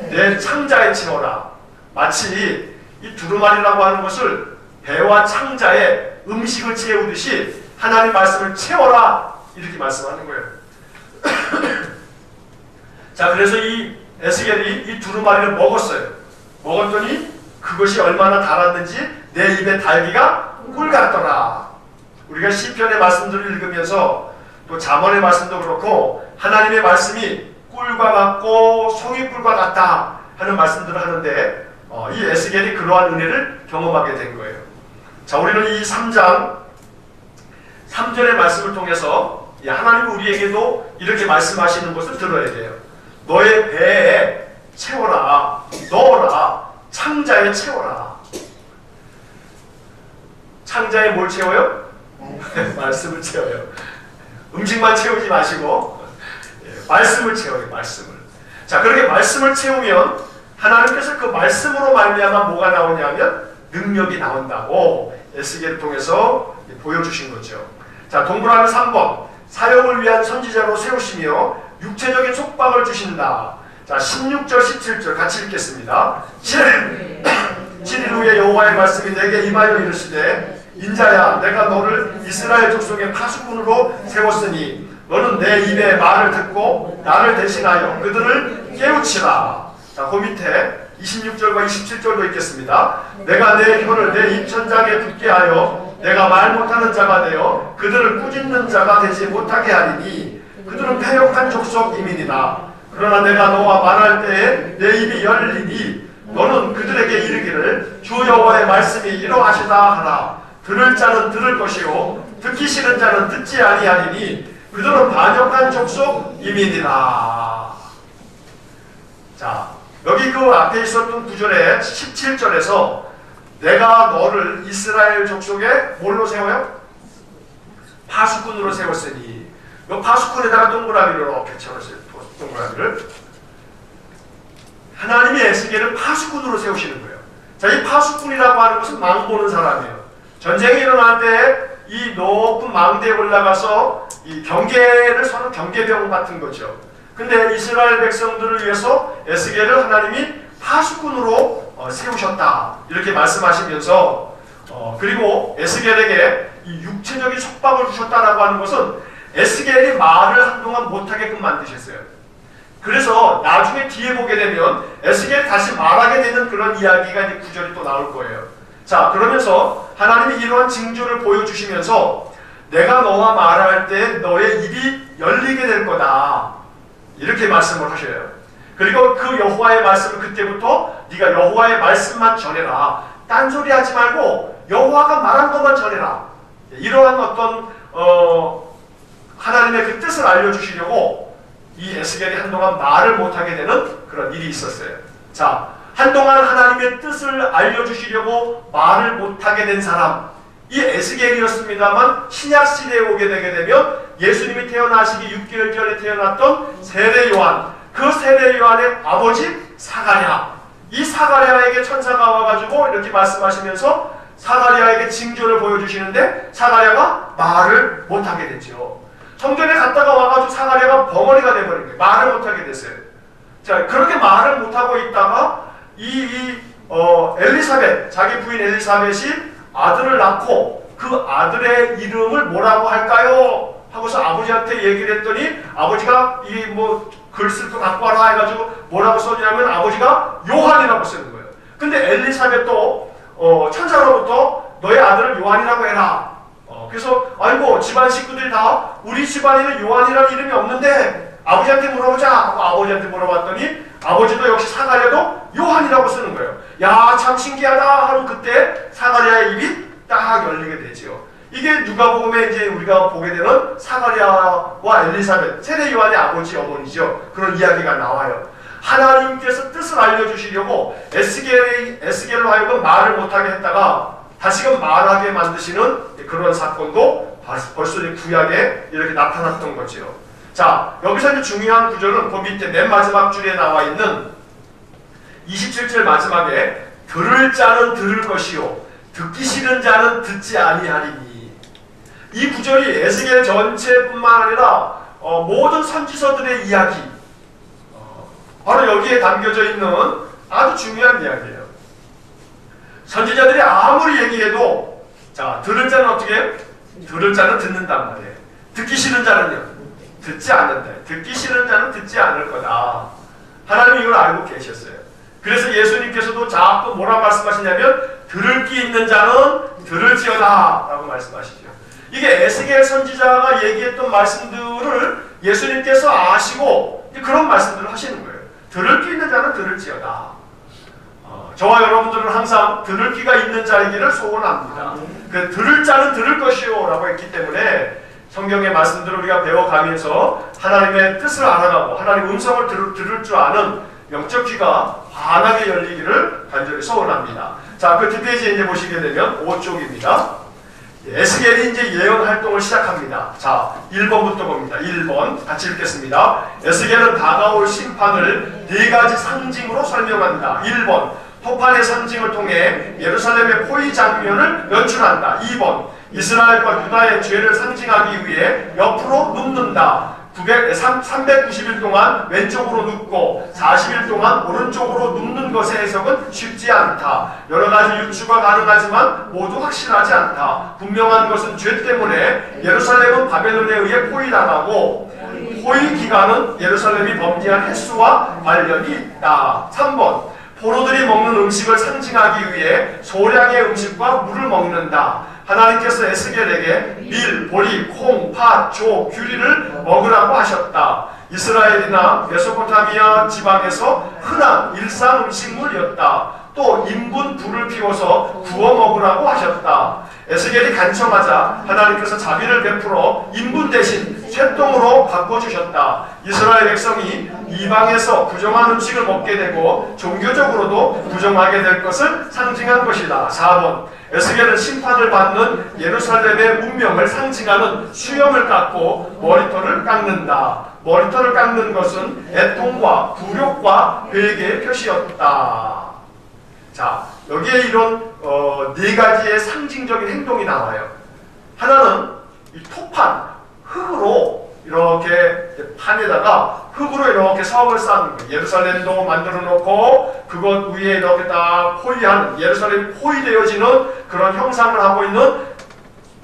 내 창자에 채워라. 마치 이 두루마리라고 하는 것을 배와 창자에 음식을 채우듯이 하나님 말씀을 채워라 이렇게 말씀하는 거예요. 자, 그래서 이 에스겔이 이 두루마리를 먹었어요. 먹었더니 그것이 얼마나 달았는지 내 입에 달기가 꿀 같더라. 우리가 시편의 말씀들을 읽으면서 또 잠언의 말씀도 그렇고 하나님의 말씀이 꿀과 같고 송이꿀과 같다 하는 말씀들을 하는데 이 에스겔이 그러한 은혜를 경험하게 된 거예요. 자, 우리는 이 3장 3절의 말씀을 통해서 하나님이 우리에게도 이렇게 말씀하시는 것을 들어야 돼요. 너의 배에 채워라, 넣어라, 창자에 채워라. 창자에 뭘 채워요? 말씀을 채워요. 음식만 채우지 마시고 말씀을 채워요. 말씀을. 자, 그렇게 말씀을 채우면 하나님께서 그 말씀으로 말미암아 뭐가 나오냐면 능력이 나온다고 에스겔을 통해서 보여주신 거죠. 자, 동그라미 3번. 사역을 위한 선지자로 세우시며 육체적인 속박을 주신다. 자, 16절 17절 같이 읽겠습니다. 7일 후에 여호와의 말씀이 내게 임하여 이르시되 인자야 내가 너를 이스라엘 족속의 파수꾼으로 세웠으니 너는 내 입의 말을 듣고 나를 대신하여 그들을 깨우치라. 자, 그 밑에 26절과 27절도 읽겠습니다. 내가 내 혀를 내 입천장에 붙게 하여 내가 말 못하는 자가 되어 그들을 꾸짖는 자가 되지 못하게 하리니 그들은 패역한 족속 이민이다. 그러나 내가 너와 말할 때에 내 입이 열리니 너는 그들에게 이르기를 주 여호와의 말씀이 이러하시다 하라. 들을 자는 들을 것이요 듣기 싫은 자는 듣지 아니하리니 그들은 반역한 족속 이민이라. 자, 여기 그 앞에 있었던 구절의 17절에서 내가 너를 이스라엘 족속에 뭘로 세워요? 파수꾼으로 세웠으니 그 파수꾼에다가 동그라미를 이렇게 채웠어요. 동그라미를. 하나님이 에스겔을 파수꾼으로 세우시는 거예요. 자, 이 파수꾼이라고 하는 것은 망 보는 사람이에요. 전쟁이 일어날 때 이 높은 망대에 올라가서 이 경계를 서는 경계병 같은 거죠. 근데 이스라엘 백성들을 위해서 에스겔을 하나님이 파수꾼으로 세우셨다 이렇게 말씀하시면서 그리고 에스겔에게 이 육체적인 속박을 주셨다라고 하는 것은 에스겔이 말을 한동안 못하게끔 만드셨어요. 그래서 나중에 뒤에 보게 되면 에스겔이 다시 말하게 되는 그런 이야기가 이제 구절이 또 나올 거예요. 자, 그러면서 하나님이 이러한 징조를 보여주시면서 내가 너와 말할 때 너의 입이 열리게 될 거다, 이렇게 말씀을 하셔요. 그리고 그 여호와의 말씀을 그때부터 네가 여호와의 말씀만 전해라, 딴소리 하지 말고 여호와가 말한 것만 전해라. 이러한 어떤 하나님의 그 뜻을 알려주시려고 이 에스겔이 한동안 말을 못하게 되는 그런 일이 있었어요. 자, 한동안 하나님의 뜻을 알려주시려고 말을 못하게 된 사람, 이 에스겔이었습니다만 신약시대에 오게 되게 되면 예수님이 태어나시기 6개월 전에 태어났던 세례 요한, 그 세례 요한의 아버지 사가랴, 이 사가랴에게 천사가 와가지고 이렇게 말씀하시면서 사가랴에게 징조를 보여주시는데 사가랴가 말을 못하게 됐죠. 성전에 갔다가 와가지고 사가랴가 벙어리가 돼버린 거예요. 말을 못하게 됐어요. 자, 그렇게 말을 못하고 있다가 엘리사벳, 자기 부인 엘리사벳이 아들을 낳고 그 아들의 이름을 뭐라고 할까요? 하고서 아버지한테 얘기를 했더니 아버지가 글쓸 거 갖고 와라 해가지고 뭐라고 썼냐면 아버지가 요한이라고 쓰는 거예요. 근데 엘리사벳도 천사로부터 너의 아들을 요한이라고 해라. 그래서 아이고 집안 식구들이 다 우리 집안에는 요한이라는 이름이 없는데 아버지한테 물어보자 하고 아버지한테 물어봤더니 아버지도 역시 사가랴도 요한이라고 쓰는 거예요. 야, 참 신기하다 하고 그때 사가랴의 입이 딱 열리게 되지요. 이게 누가복음에 이제 우리가 보게 되는 사가랴와 엘리사벳, 세례 요한의 아버지 어머니죠. 그런 이야기가 나와요. 하나님께서 뜻을 알려주시려고 에스겔로 하여금 말을 못하게 했다가 다시금 말하게 만드시는 그런 사건도 벌써 구약에 이렇게 나타났던 거죠. 자, 여기서 이제 중요한 구절은 그 밑에 맨 마지막 줄에 나와 있는 27절 마지막에 들을 자는 들을 것이요 듣기 싫은 자는 듣지 아니하리니. 이 구절이 에스겔 전체뿐만 아니라 모든 선지서들의 이야기, 바로 여기에 담겨져 있는 아주 중요한 이야기예요. 선지자들이 아무리 얘기해도 자, 들을 자는 어떻게 해요? 들을 자는 듣는단 말이에요. 듣기 싫은 자는요? 듣지 않는다. 듣기 싫은 자는 듣지 않을 거다. 하나님이 이걸 알고 계셨어요. 그래서 예수님께서도 자꾸 뭐라 말씀하시냐면 들을 귀 있는 자는 들을지어다 라고 말씀하시죠. 이게 에스겔 선지자가 얘기했던 말씀들을 예수님께서 아시고 그런 말씀들을 하시는 거예요. 들을 귀 있는 자는 들을지어다. 저와 여러분들은 항상 들을 귀가 있는 자이기를 소원합니다. 그 들을 자는 들을 것이요 라고 했기 때문에 성경의 말씀들을 우리가 배워가면서 하나님의 뜻을 알아가고 하나님의 음성을 들을 줄 아는 영적 귀가 환하게 열리기를 간절히 소원합니다. 자, 그 뒷페이지에 이제 보시게 되면 5쪽입니다. 에스겔이 이제 예언 활동을 시작합니다. 자, 1번부터 봅니다. 1번 같이 읽겠습니다. 에스겔은 다가올 심판을 네 가지 상징으로 설명한다. 1번, 토판의 상징을 통해 예루살렘의 포위 장면을 연출한다. 2번, 이스라엘과 유다의 죄를 상징하기 위해 옆으로 눕는다. 390일 동안 왼쪽으로 눕고 40일 동안 오른쪽으로 눕는 것의 해석은 쉽지 않다. 여러 가지 유추가 가능하지만 모두 확실하지 않다. 분명한 것은 죄 때문에 예루살렘은 바벨론에 의해 포위당하고 포위 기간은 예루살렘이 범죄한 횟수와 관련이 있다. 3번, 포로들이 먹는 음식을 상징하기 위해 소량의 음식과 물을 먹는다. 하나님께서 에스겔에게 밀, 보리, 콩, 팥, 조, 규리를 먹으라고 하셨다. 이스라엘이나 메소포타미아 지방에서 흔한 일상 음식물이었다. 또 인분 불을 피워서 구워 먹으라고 하셨다. 에스겔이 간청하자 하나님께서 자비를 베풀어 인분 대신 쇠똥으로 바꿔주셨다. 이스라엘 백성이 이방에서 부정한 음식을 먹게 되고 종교적으로도 부정하게 될 것을 상징한 것이다. 4번, 에스겔은 심판을 받는 예루살렘의 운명을 상징하는 수염을 깎고 머리털을 깎는다. 머리털을 깎는 것은 애통과 굴욕과 회개의 표시였다. 자, 여기에 이런 네 가지의 상징적인 행동이 나와요. 하나는 이 토판, 흙으로 이렇게 판에다가 흙으로 이렇게 성을 쌓는 거예요. 예루살렘도 만들어 놓고 그것 위에 이렇게 딱 포위하는, 예루살렘이 포위되어지는 그런 형상을 하고 있는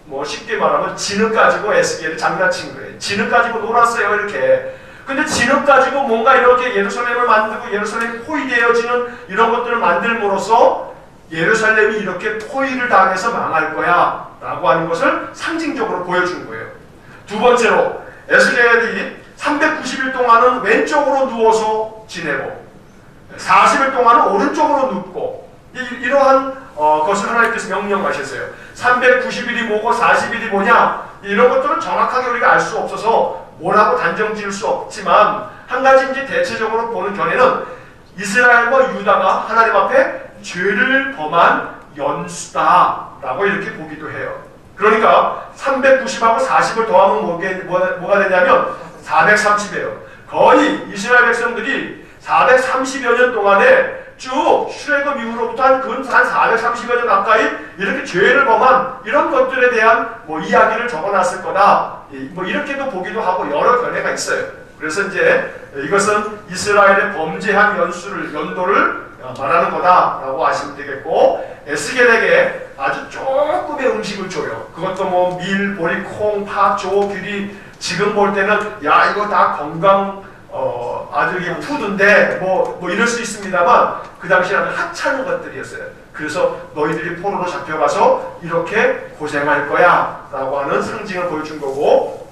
뭐 쉽게 말하면 진흙 가지고 에스겔이 장난친 거예요. 진흙 가지고 놀았어요, 이렇게. 근데 진흙 가지고 뭔가 이렇게 예루살렘을 만들고 예루살렘이 포위되어지는 이런 것들을 만들므로써 예루살렘이 이렇게 포위를 당해서 망할 거야 라고 하는 것을 상징적으로 보여준 거예요. 두 번째로 에스겔이 390일 동안은 왼쪽으로 누워서 지내고 40일 동안은 오른쪽으로 눕고 이러한 것을 하나님께서 명령하셨어요. 390일이 뭐고 40일이 뭐냐 이런 것들은 정확하게 우리가 알 수 없어서 뭐라고 단정 지을 수 없지만 한 가지 이제 대체적으로 보는 견해는 이스라엘과 유다가 하나님 앞에 죄를 범한 연수다라고 이렇게 보기도 해요. 그러니까 390하고 40을 더하면 뭐가 되냐면 430이에요. 거의 이스라엘 백성들이 430여 년 동안에 쭉 출애굽 이후로부터 한 430여 년 가까이 이렇게 죄를 범한 이런 것들에 대한 이야기를 적어놨을 거다. 이렇게도 보기도 하고 여러 견해가 있어요. 그래서 이제 이것은 이스라엘의 범죄한 연도를 말하는 거다라고 아시면 되겠고, 에스겔에게 아주 조금의 음식을 줘요. 그것도 밀, 보리, 콩, 파, 조, 귤이 지금 볼 때는 야 이거 다 건강 아주 이게 푸드인데 이럴 수 있습니다만 그 당시에는 하찮은 것들이었어요. 그래서 너희들이 포로로 잡혀가서 이렇게 고생할 거야 라고 하는 상징을 보여준 거고,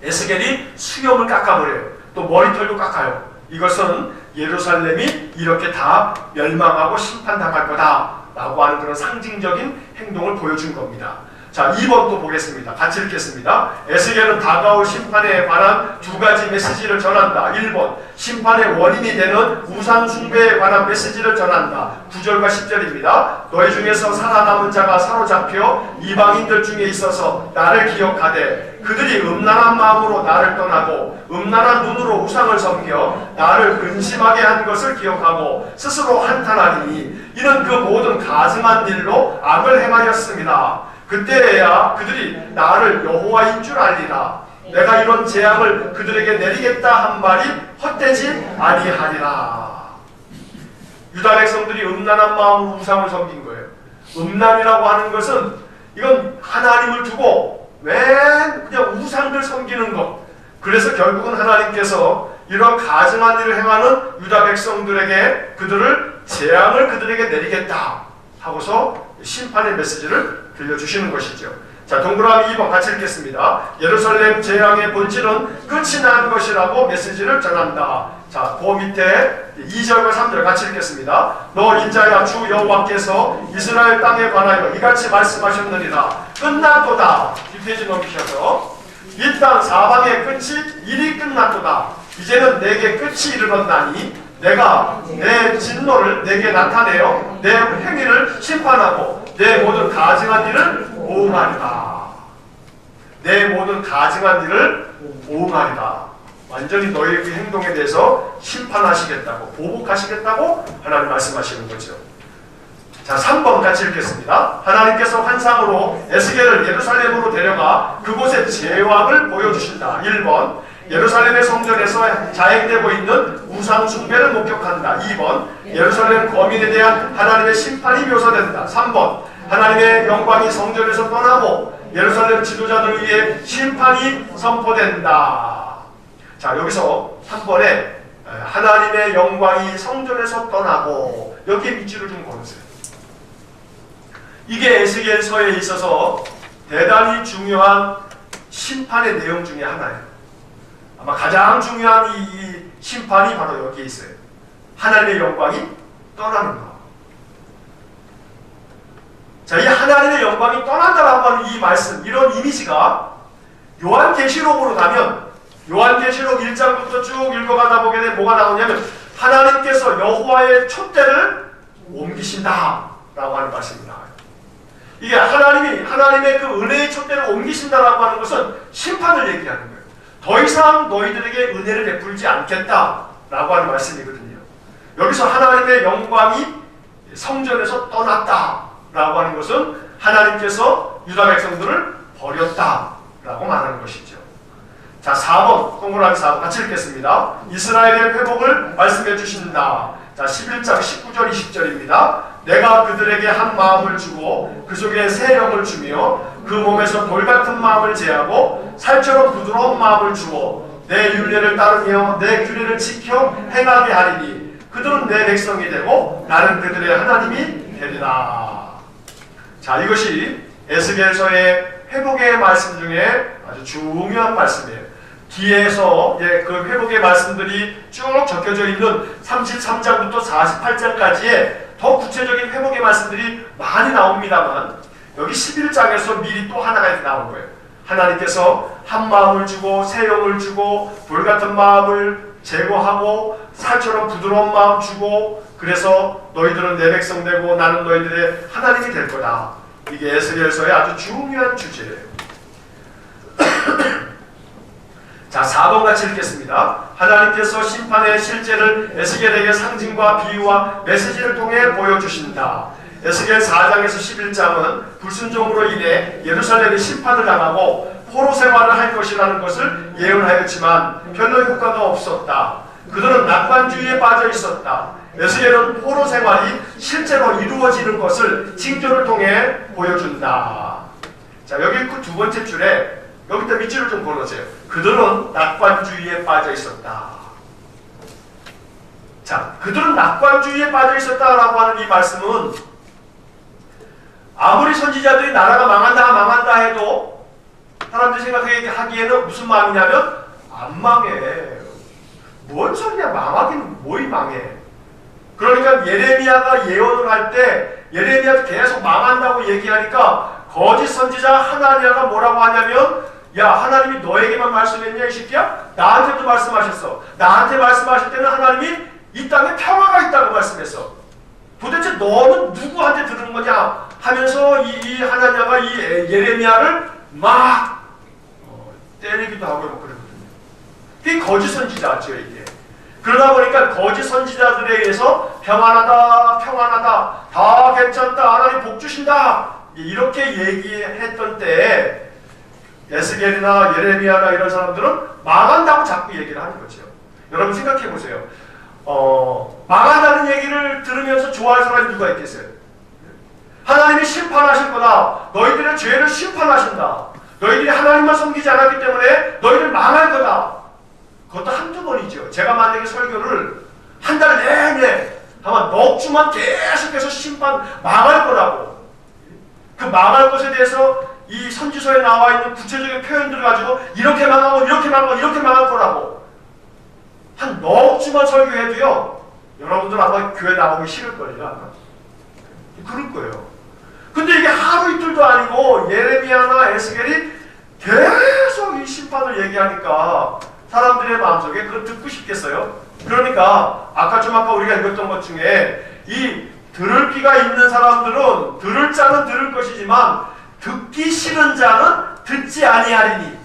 에스겔이 수염을 깎아버려요. 또 머리털도 깎아요. 이것은 예루살렘이 이렇게 다 멸망하고 심판당할 거다 라고 하는 그런 상징적인 행동을 보여준 겁니다. 자, 2번 또 보겠습니다. 같이 읽겠습니다. 에스겔은 다가올 심판에 관한 두 가지 메시지를 전한다. 1번, 심판의 원인이 되는 우상 숭배에 관한 메시지를 전한다. 9절과 10절입니다. 너희 중에서 살아남은 자가 사로잡혀 이방인들 중에 있어서 나를 기억하되 그들이 음란한 마음으로 나를 떠나고 음란한 눈으로 우상을 섬겨 나를 근심하게 한 것을 기억하고 스스로 한탄하니 이는 그 모든 가증한 일로 악을 행하였습니다. 그때야 그들이 나를 여호와인 줄 알리라. 내가 이런 재앙을 그들에게 내리겠다 한 말이 헛되지 아니하리라. 유다 백성들이 음란한 마음으로 우상을 섬긴 거예요. 음란이라고 하는 것은 이건 하나님을 두고 그냥 우상들 섬기는 것. 그래서 결국은 하나님께서 이런 가증한 일을 행하는 유다 백성들에게 재앙을 그들에게 내리겠다 하고서 심판의 메시지를 들려주시는 것이죠. 자, 동그라미 2번 같이 읽겠습니다. 예루살렘 재앙의 본질은 끝이 난 것이라고 메시지를 전한다. 자, 그 밑에 2절과 3절 같이 읽겠습니다. 너 인자야 주 여호와께서 이스라엘 땅에 관하여 이같이 말씀하셨느니라. 끝났도다. 뒷페이지 넘기셔서 이 땅 사방의 끝이 일이 끝났도다. 이제는 내게 끝이 이르렀나니 내가 내 진노를 내게 나타내어 내 행위를 심판하고 내 모든 가증한 일을 보응하리라. 내 모든 가증한 일을 보응하리라. 완전히 너희의 그 행동에 대해서 심판하시겠다고, 보복하시겠다고 하나님 말씀하시는 거죠. 자, 3번 같이 읽겠습니다. 하나님께서 환상으로 에스겔을 예루살렘으로 데려가 그곳의 제왕을 보여주신다. 1번, 예루살렘의 성전에서 자행되고 있는 우상 숭배를 목격한다. 2번, 예루살렘 거민에 대한 하나님의 심판이 묘사된다. 3번, 하나님의 영광이 성전에서 떠나고 예루살렘 지도자들 위해 심판이 선포된다. 자, 여기서 3번에 하나님의 영광이 성전에서 떠나고 여기에 밑줄을 좀 걸으세요. 이게 에스겔서에 있어서 대단히 중요한 심판의 내용 중에 하나예요. 아마 가장 중요한 이 심판이 바로 여기에 있어요. 하나님의 영광이 떠나는 것. 자, 이 하나님의 영광이 떠난다라고 하는 이 말씀, 이런 이미지가 요한계시록으로 가면 요한계시록 1장부터 쭉 읽어가다 보게 되면 뭐가 나오냐면 하나님께서 여호와의 촛대를 옮기신다 라고 하는 말씀이 나와요. 이게 하나님의 그 은혜의 촛대를 옮기신다라고 하는 것은 심판을 얘기하는 거예요. 더 이상 너희들에게 은혜를 베풀지 않겠다라고 하는 말씀이거든요. 여기서 하나님의 영광이 성전에서 떠났다라고 하는 것은 하나님께서 유다 백성들을 버렸다라고 말하는 것이죠. 자, 4번, 동그라미 4번 같이 읽겠습니다. 이스라엘의 회복을 말씀해 주신다. 자, 11장 19절 20절입니다. 내가 그들에게 한 마음을 주고 그 속에 새 영을 주며 그 그 몸에서 돌 같은 마음을 제하고 살처럼 부드러운 마음을 주어 내 율례를 따르며 내 규례를 지켜 행하게 하리니 그들은 내 백성이 되고 나는 그들의 하나님이 되리라. 자, 이것이 에스겔서의 회복의 말씀 중에 아주 중요한 말씀이에요. 뒤에서 그 회복의 말씀들이 쭉 적혀져 있는 33장부터 48장까지의 더 구체적인 회복의 말씀들이 많이 나옵니다만 여기 11장에서 미리 또 하나가 나온 거예요. 하나님께서 한 마음을 주고 새 영을 주고 돌 같은 마음을 제거하고 살처럼 부드러운 마음 주고 그래서 너희들은 내 백성 되고 나는 너희들의 하나님이 될 거다. 이게 에스겔서의 아주 중요한 주제예요. 자, 4번 같이 읽겠습니다. 하나님께서 심판의 실제를 에스겔에게 상징과 비유와 메시지를 통해 보여주신다. 에스겔 4장에서 11장은 불순종으로 인해 예루살렘이 심판을 당하고 포로 생활을 할 것이라는 것을 예언하였지만 별로 효과가 없었다. 그들은 낙관주의에 빠져 있었다. 에스겔은 포로 생활이 실제로 이루어지는 것을 징조를 통해 보여준다. 자, 여기 그 두 번째 줄에 여기다 밑줄을 좀 걸어주세요. 그들은 낙관주의에 빠져 있었다. 자, 그들은 낙관주의에 빠져 있었다라고 하는 이 말씀은 아무리 선지자들이 나라가 망한다 해도 사람들이 생각하기에는 무슨 마음이냐면 안 망해. 뭔 소리야, 망하긴 뭐이 망해. 그러니까 예레미야가 예언을 할 때 예레미야도 계속 망한다고 얘기하니까 거짓 선지자 하나니아가 뭐라고 하냐면 야, 하나님이 너에게만 말씀했냐 이 새끼야? 나한테도 말씀하셨어. 나한테 말씀하실 때는 하나님이 이 땅에 평화가 있다고 말씀했어. 도대체 너는 누구한테 들은 거냐 하면서 이 하나니아가 이 예레미야를 막 때리기도 하고 그러거든요. 이게 거짓 선지자죠, 이게. 그러다 보니까 거짓 선지자들에 의해서 평안하다, 다 괜찮다, 하나님 복 주신다 이렇게 얘기했던 때에 에스겔이나 예레미야나 이런 사람들은 망한다고 자꾸 얘기를 하는 거죠. 여러분 생각해 보세요. 망한다는 얘기를 들으면서 좋아할 사람이 누가 있겠어요? 하나님이 심판하실 거다. 너희들의 죄를 심판하신다. 너희들이 하나님만 섬기지 않았기 때문에 너희들 망할 거다. 그것도 한두 번이죠. 제가 만약에 설교를 한 달 내내 아마 넉 주만 계속해서 심판 망할 거라고 그 망할 것에 대해서 이 선지서에 나와 있는 구체적인 표현들을 가지고 이렇게 망하고 이렇게 망하고 이렇게 망할 거라고 한 넉 주만 설교해도요 여러분들 아마 교회 나오기 싫을걸요 아마 그럴 거예요. 근데 이게 하루 이틀도 아니고 예레미야나 에스겔이 계속 이 심판을 얘기하니까 사람들의 마음속에 그걸 듣고 싶겠어요? 그러니까 아까 우리가 읽었던 것 중에 이 들을 귀가 있는 사람들은 들을 자는 들을 것이지만 듣기 싫은 자는 듣지 아니하리니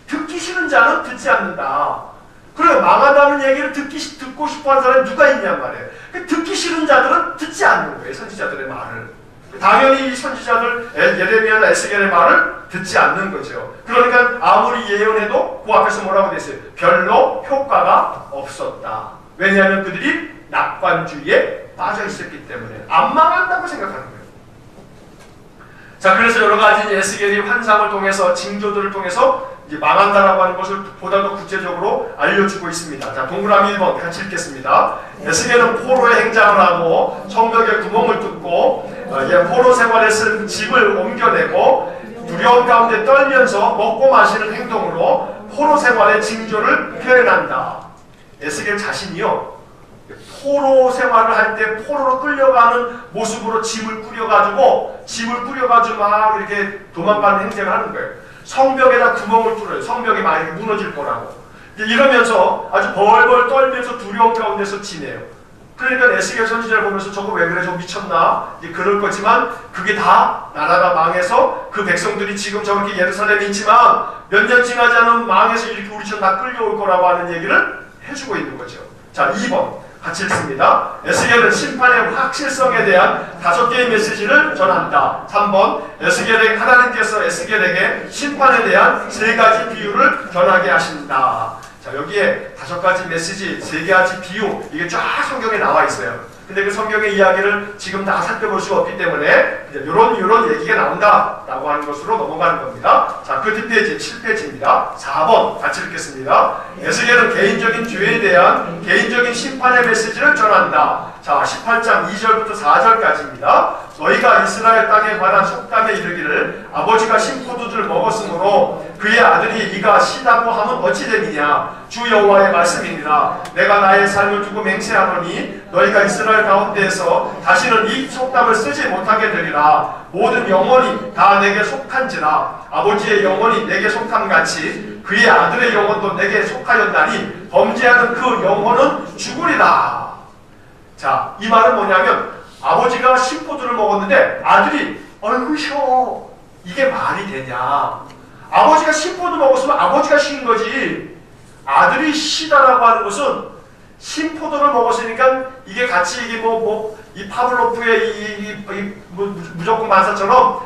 듣기 싫은 자는 듣지 않는다. 그래 망하다는 얘기를 듣고 싶어하는 사람이 누가 있냔 말이에요. 듣기 싫은 자들은 듣지 않는 거예요. 선지자들의 말을. 당연히 이 선지자들 예레미야나 에스겔의 말을 듣지 않는 거죠. 그러니까 아무리 예언해도 그 앞에서 뭐라고 됐어요? 별로 효과가 없었다. 왜냐하면 그들이 낙관주의에 빠져 있었기 때문에 안 망한다고 생각하는 거예요. 자, 그래서 여러 가지 에스겔이 환상을 통해서 징조들을 통해서 이제 망한다라고 하는 것을 보다 더 구체적으로 알려주고 있습니다. 자, 동그라미 1번 같이 읽겠습니다. 에스겔은 포로의 행장을 하고 성벽에 구멍을 뚫고 포로 생활에 쓴 집을 옮겨내고 두려움 가운데 떨면서 먹고 마시는 행동으로 포로 생활의 징조를 표현한다. 에스겔 자신이요 포로 생활을 할 때 포로로 끌려가는 모습으로 집을 꾸려가지고 막 이렇게 도망가는 행세를 하는 거예요. 성벽에다 구멍을 뚫어요. 성벽이 만약에 무너질 거라고. 이러면서 아주 벌벌 떨면서 두려움 가운데서 지내요. 그러니까 에스겔 선지자를 보면서 저거 왜 그래? 저 미쳤나? 그럴 거지만 그게 다 나라가 망해서 그 백성들이 지금 저렇게 예루살렘에 있지만 몇 년 지나지 않으면 망해서 이렇게 우리처럼 다 끌려올 거라고 하는 얘기를 해주고 있는 거죠. 자, 2번 같이 읽습니다. 에스겔은 심판의 확실성에 대한 5개의 메시지를 전한다. 3번 하나님께서 에스겔에게 심판에 대한 3가지 비유를 전하게 하신다. 자, 여기에 5가지 메시지, 3가지 비유 이게 쫙 성경에 나와 있어요. 근데 그 성경의 이야기를 지금 다 살펴볼 수가 없기 때문에 이런 얘기가 나온다라고 하는 것으로 넘어가는 겁니다. 자, 그 뒷페이지 7페이지입니다. 4번 같이 읽겠습니다. 에스겔은 개인적인 죄에 대한 개인적인 심판의 메시지를 전한다. 자, 18장 2절부터 4절까지입니다. 너희가 이스라엘 땅에 관한 속담에 이르기를 아버지가 신포도주를 먹었으므로 그의 아들이 이가 시다고 하면 어찌 되느냐. 주 여호와의 말씀이니라. 내가 나의 삶을 두고 맹세하노니 너희가 이스라엘 가운데에서 다시는 이 속담을 쓰지 못하게 되리라. 모든 영혼이 다 내게 속한지라. 아버지의 영혼이 내게 속함같이 그의 아들의 영혼도 내게 속하였나니 범죄하는 그 영혼은 죽으리라. 자, 이 말은 뭐냐면 아버지가 신포도를 먹었는데 아들이 아이고 쉬어. 이게 말이 되냐. 아버지가 신포도 먹었으면 아버지가 쉬인 거지. 아들이 쉬다라고 하는 것은 신포도를 먹었으니까 이게 같이 이게 이 파블로프의 무조건 반사처럼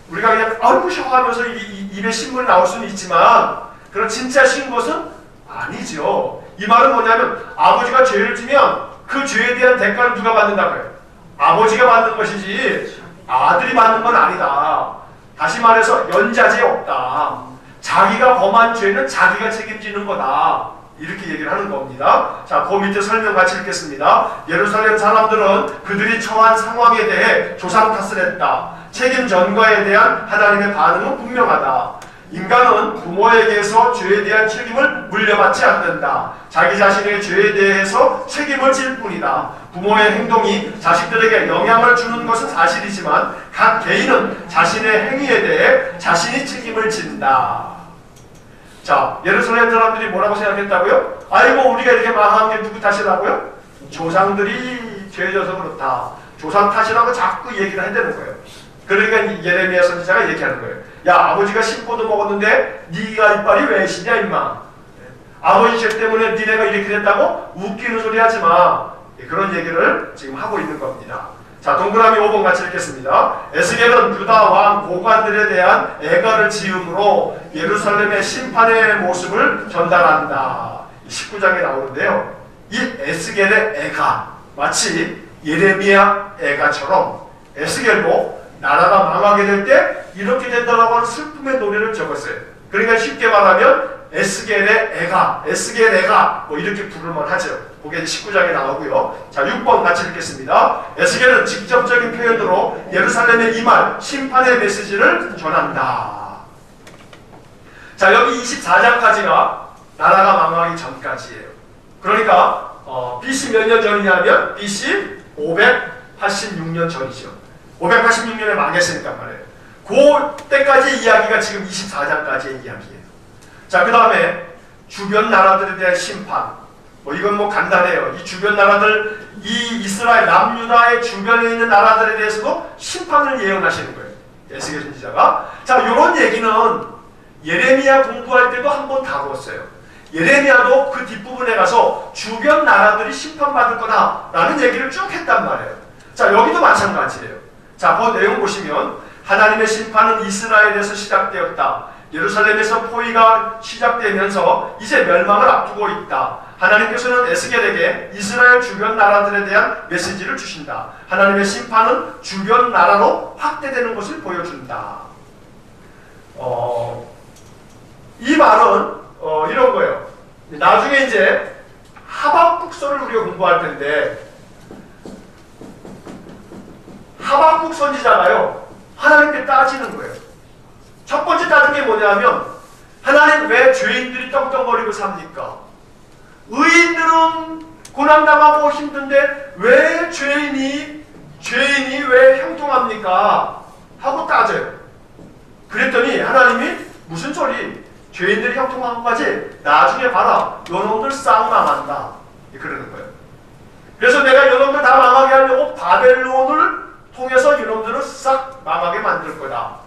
우리가 그냥 아이고 쉬어 하면서 입에 신물이 나올 수는 있지만 그런 진짜 쉰 것은 아니죠. 이 말은 뭐냐면 아버지가 죄를 지면 그 죄에 대한 대가를 누가 받는다고요? 아버지가 받는 것이지 아들이 받는 건 아니다. 다시 말해서 연좌제 없다. 자기가 범한 죄는 자기가 책임지는 거다. 이렇게 얘기를 하는 겁니다. 자, 그 밑에 설명 같이 읽겠습니다. 예루살렘 사람들은 그들이 처한 상황에 대해 조상 탓을 했다. 책임 전가에 대한 하나님의 반응은 분명하다. 인간은 부모에게서 죄에 대한 책임을 물려받지 않는다. 자기 자신의 죄에 대해서 책임을 질 뿐이다. 부모의 행동이 자식들에게 영향을 주는 것은 사실이지만 각 개인은 자신의 행위에 대해 자신이 책임을 진다. 자, 예루살렘 사람들이 뭐라고 생각했다고요? 아이고 우리가 이렇게 망한 게 누구 탓이라고요? 조상들이 죄져서 그렇다. 조상 탓이라고 자꾸 얘기를 해대는 거예요. 그러니까 예레미야 선지자가 얘기하는 거예요. 야, 아버지가 신포도 먹었는데 네가 이빨이 왜 시냐 임마. 아버지 죄 때문에 니네가 이렇게 됐다고 웃기는 소리 하지 마. 그런 얘기를 지금 하고 있는 겁니다. 자, 동그라미 5번 같이 읽겠습니다. 에스겔은 유다 왕 고관들에 대한 애가를 지음으로 예루살렘의 심판의 모습을 전달한다. 19장에 나오는데요. 이 에스겔의 애가 마치 예레미야 애가처럼 에스겔도 나라가 망하게 될 때 이렇게 된다라고 하는 슬픔의 노래를 적었어요. 그러니까 쉽게 말하면 에스겔의 애가, 에스겔 애가 뭐 이렇게 부르면 하죠. 그게 19장에 나오고요. 자, 6번 같이 읽겠습니다. 에스겔은 직접적인 표현으로 예루살렘에 임할 심판의 메시지를 전한다. 자, 여기 24장까지가 나라가 망하기 전까지예요. 그러니까 BC 몇 년 전이냐면 BC 586년 전이죠. 586년에 망했으니까 말이에요. 그때까지 이야기가 지금 24장까지의 이야기예요. 자, 그 다음에 주변 나라들에 대한 심판. 이건 간단해요. 이 주변 나라들, 이 이스라엘 남유다의 주변에 있는 나라들에 대해서도 심판을 예언하시는 거예요. 에스겔 선지자가. 자, 이런 얘기는 예레미야 공부할 때도 한번 다루었어요. 예레미야도 그 뒷부분에 가서 주변 나라들이 심판받을 거다라는 얘기를 쭉 했단 말이에요. 자, 여기도 마찬가지예요. 자, 그 내용 보시면 하나님의 심판은 이스라엘에서 시작되었다. 예루살렘에서 포위가 시작되면서 이제 멸망을 앞두고 있다. 하나님께서는 에스겔에게 이스라엘 주변 나라들에 대한 메시지를 주신다. 하나님의 심판은 주변 나라로 확대되는 것을 보여준다. 이 말은 이런 거예요. 나중에 이제 하박국서를 우리가 공부할 텐데 하박국 선지자가요 하나님께 따지는 거예요. 첫 번째 따진 게 뭐냐면 하나님 왜 죄인들이 떵떵거리고 삽니까? 의인들은 고난당하고 힘든데 왜 죄인이 왜 형통합니까? 하고 따져요. 그랬더니 하나님이 무슨 소리? 죄인들이 형통한 것까지 나중에 봐라. 요놈들 싹 망한다. 그러는 거예요. 그래서 내가 요놈들 다 망하게 하려고 바벨론을 통해서 이놈들을 싹 망하게 만들 거다.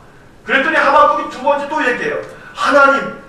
그랬더니 하박국이 두 번째 또 얘기해요. 하나님,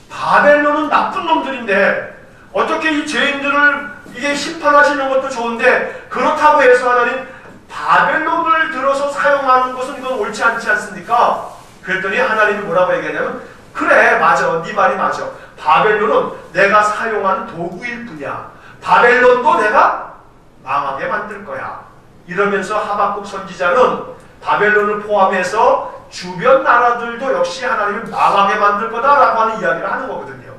바벨론은 나쁜 놈들인데 어떻게 이 죄인들을 이게 심판하시는 것도 좋은데 그렇다고 해서 하나님 바벨론을 들어서 사용하는 것은 이건 옳지 않지 않습니까? 그랬더니 하나님이 뭐라고 얘기하냐면 그래, 맞아. 네 말이 맞아. 바벨론은 내가 사용하는 도구일 뿐이야. 바벨론도 내가 망하게 만들 거야. 이러면서 하박국 선지자는 바벨론을 포함해서 주변 나라들도 역시 하나님을 망하게 만들 거다라고 하는 이야기를 하는 거거든요.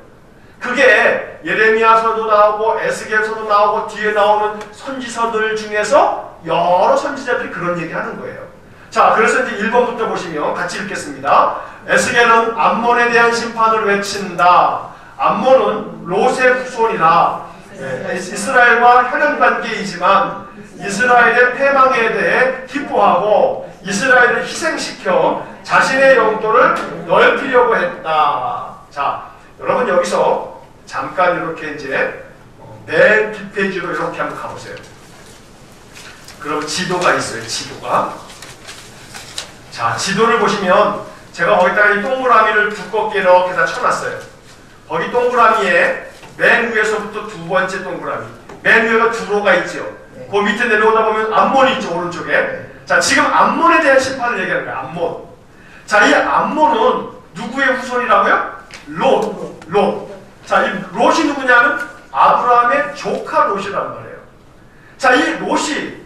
그게 예레미야서도 나오고 에스겔서도 나오고 뒤에 나오는 선지서들 중에서 여러 선지자들이 그런 얘기 하는 거예요. 자, 그래서 이제 1번부터 보시면 같이 읽겠습니다. 에스겔은 암몬에 대한 심판을 외친다. 암몬은 롯의 후손이라 이스라엘과 혈연관계이지만 이스라엘의 패망에 대해 기뻐하고 이스라엘을 희생시켜 자신의 영토를 넓히려고 했다. 자, 여러분 여기서 잠깐 이렇게 이제 맨 뒷페이지로 이렇게 한번 가보세요. 그럼 지도가 있어요. 지도가. 자, 지도를 보시면 제가 거기다가 이 동그라미를 두껍게 이렇게 다 쳐놨어요. 거기 동그라미에 맨 위에서부터 두 번째 동그라미, 맨 위에가 두로가 있죠. 그 밑에 내려오다 보면 암몬이 있죠, 오른쪽에. 자, 지금 암몬에 대한 심판을 얘기하는 거예요. 암몬. 자, 이 암몬은 누구의 후손이라고요? 롯. 자, 이 롯이 누구냐면 아브라함의 조카 롯이란 말이에요. 자, 이 롯이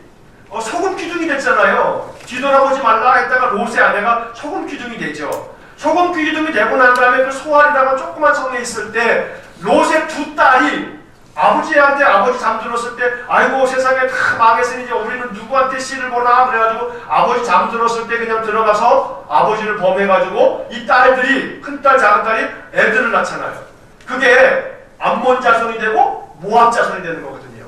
소금 기둥이 됐잖아요. 뒤돌아보지 말라 했다가 롯의 아내가 소금 기둥이 되죠. 소금 기둥이 되고 난 다음에 그 소알이라고 조그만 성에 있을 때 롯의 두 딸이 아버지한테 아버지 잠들었을 때 아이고 세상에 다 망했으니 이제 우리는 누구한테 씨를 보나 그래가지고 아버지 잠들었을 때 그냥 들어가서 아버지를 범해가지고 이 딸들이 큰딸 작은딸이 애들을 낳잖아요. 그게 암몬 자손이 되고 모압 자손이 되는 거거든요.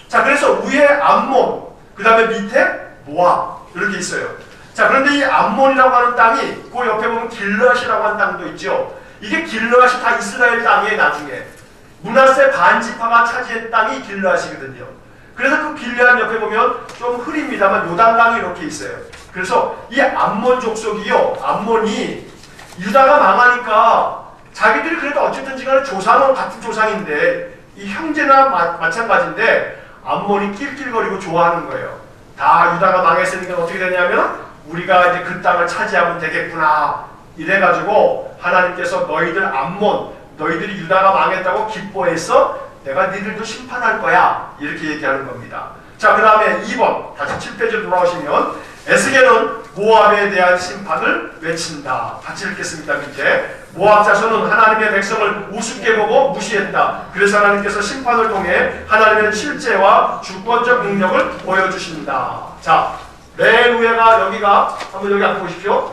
자, 그래서 위에 암몬 그 다음에 밑에 모압 이렇게 있어요. 자, 그런데 이 암몬이라고 하는 땅이 그 옆에 보면 길르앗이라고 하는 땅도 있죠. 이게 길르앗이 다 이스라엘 땅이에요. 나중에 므낫세 반지파가 차지한 땅이 길르앗이거든요. 그래서 그 길르앗 옆에 보면 좀 흐립니다만 요단강이 이렇게 있어요. 그래서 이 암몬 족속이요, 암몬이 유다가 망하니까 자기들이 그래도 어쨌든지 간에 조상은 같은 조상인데 이 형제나 마찬가지인데 암몬이 낄낄거리고 좋아하는 거예요. 다 유다가 망했으니까 어떻게 되냐면 우리가 이제 그 땅을 차지하면 되겠구나 이래가지고 하나님께서 너희들 암몬, 너희들이 유다가 망했다고 기뻐해서 내가 니들도 심판할 거야 이렇게 얘기하는 겁니다. 자, 그 다음에 2번 다시 7페이지로 돌아오시면 에스겔은 모압에 대한 심판을 외친다. 같이 읽겠습니다. 밑에 모압 자손은 하나님의 백성을 우습게 보고 무시했다. 그래서 하나님께서 심판을 통해 하나님의 실제와 주권적 능력을 보여주신다. 자, 맨 위에가 여기가 한번 여기 앞에 보십시오.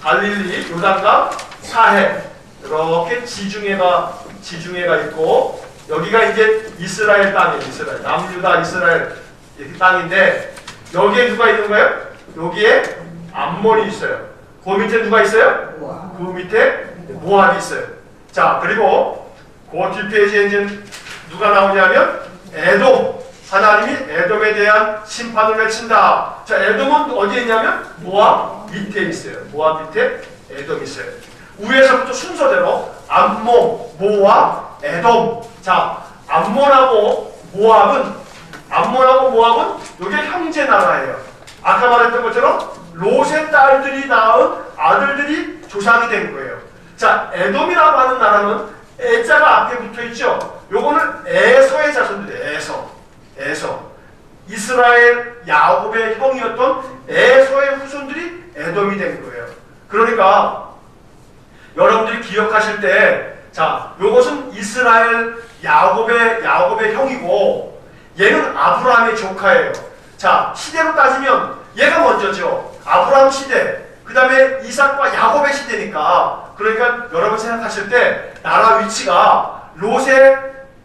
갈릴리, 요단강, 사해 이렇게 지중해가 있고 여기가 이제 이스라엘 땅이에요. 이스라엘 남유다 이스라엘 땅인데 여기에 누가 있는 거예요? 여기에 암몬이 있어요. 그 밑에 누가 있어요? 그 밑에 모압이 있어요. 자, 그리고 그 뒷페이지에 이제 누가 나오냐면 에돔. 하나님이 에돔에 대한 심판을 외친다. 자, 에돔은 어디에 있냐면 모압 밑에 있어요. 모압 밑에 에돔이 있어요. 위에서부터 순서대로 암몬, 모압, 에돔. 자, 암몬하고 모압은 여기 형제 나라예요. 아까 말했던 것처럼 롯의 딸들이 낳은 아들들이 조상이 된 거예요. 자, 에돔이라고 하는 나라는 에자가 앞에 붙어 있죠. 요거는 에서의 자손들이에요. 에서. 이스라엘 야곱의 형이었던 에서의 후손들이 에돔이 된 거예요. 그러니까 여러분들이 기억하실 때, 자, 요것은 이스라엘 야곱의 형이고 얘는 아브라함의 조카예요. 자, 시대로 따지면 얘가 먼저죠. 아브라함 시대, 그 다음에 이삭과 야곱의 시대니까. 그러니까 여러분 생각하실 때 나라 위치가 롯의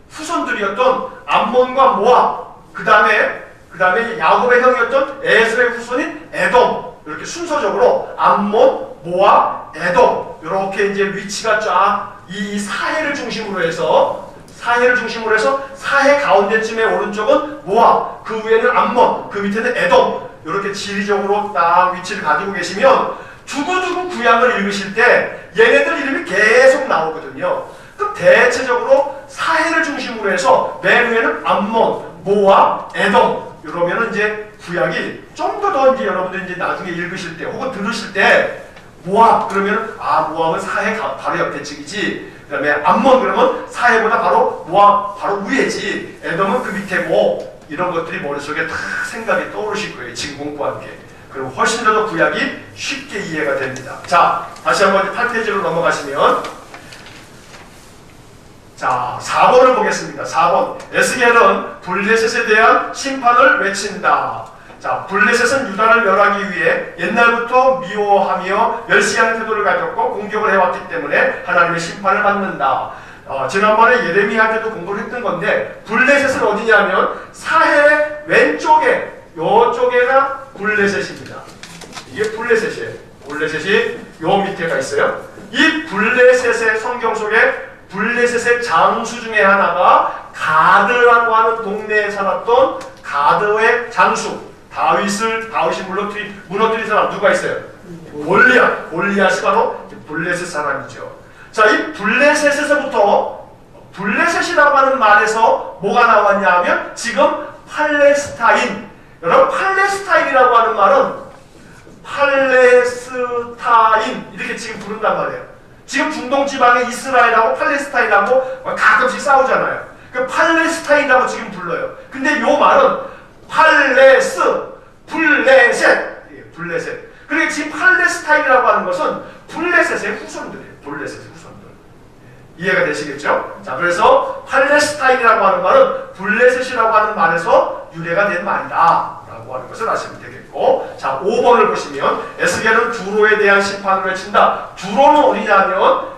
후손들이었던 암몬과 모압, 그 다음에 야곱의 형이었던 에서의 후손인 에돔, 이렇게 순서적으로 암몬, 모압, 에돔 이렇게 이제 위치가 쫙 이 사해를 중심으로 해서 사해 가운데쯤에 오른쪽은 모압, 그 위에는 암몬, 그 밑에는 에돔 이렇게 지리적으로 딱 위치를 가지고 계시면 두고두고 구약을 읽으실 때 얘네들 이름이 계속 나오거든요. 그럼 대체적으로 사해를 중심으로 해서 맨 위에는 암몬, 모압, 에돔 이러면은 이제 구약이 좀 더 이제 여러분들 이제 나중에 읽으실 때 혹은 들으실 때 모압 그러면 모압은 사해 바로 옆에 측이지. 그 다음에 암몬 그러면 사해보다 바로 모압 바로 위에지. 에돔은 그 밑에고 이런 것들이 머릿속에 다 생각이 떠오르실 거예요. 지금 공부한 게. 그럼 훨씬 더 구약이 쉽게 이해가 됩니다. 자, 다시 한번 8페이지로 넘어가시면, 자, 4번을 보겠습니다. 4번. 에스겔은 블레셋에 대한 심판을 외친다. 자, 블레셋은 유다를 멸하기 위해 옛날부터 미워하며 멸시하는 태도를 가졌고 공격을 해왔기 때문에 하나님의 심판을 받는다. 지난번에 예레미야 때도 공부를 했던 건데, 블레셋은 어디냐면 사해 왼쪽에, 요쪽에가 블레셋입니다. 이게 블레셋이에요. 블레셋이 요 밑에가 있어요. 이 블레셋의 성경 속에 블레셋의 장수 중에 하나가 가드라고 하는 동네에 살았던 가드의 장수, 다윗이 무너뜨린 사람 누가 있어요? 골리앗이 바로 블레셋 사람이죠. 자, 이 블레셋에서부터, 블레셋이라고 하는 말에서 뭐가 나왔냐 하면 지금 팔레스타인, 여러분 팔레스타인이라고 하는 말은 팔레스타인 이렇게 지금 부른단 말이에요. 지금 중동 지방에 이스라엘하고 팔레스타인하고 가끔씩 싸우잖아요. 그 팔레스타인이라고 지금 불러요. 근데 요 말은 블레셋. 그러니까 지금 팔레스타인이라고 하는 것은 블레셋의 후손들이에요. 블레셋의 후손들. 이해가 되시겠죠? 자, 그래서 팔레스타인이라고 하는 말은 블레셋이라고 하는 말에서 유래가 된 말이다 라고 하는 것을 아시면 되겠고, 자, 5번을 보시면 에스겔은 두로에 대한 심판을 외친다. 두로는 어디냐면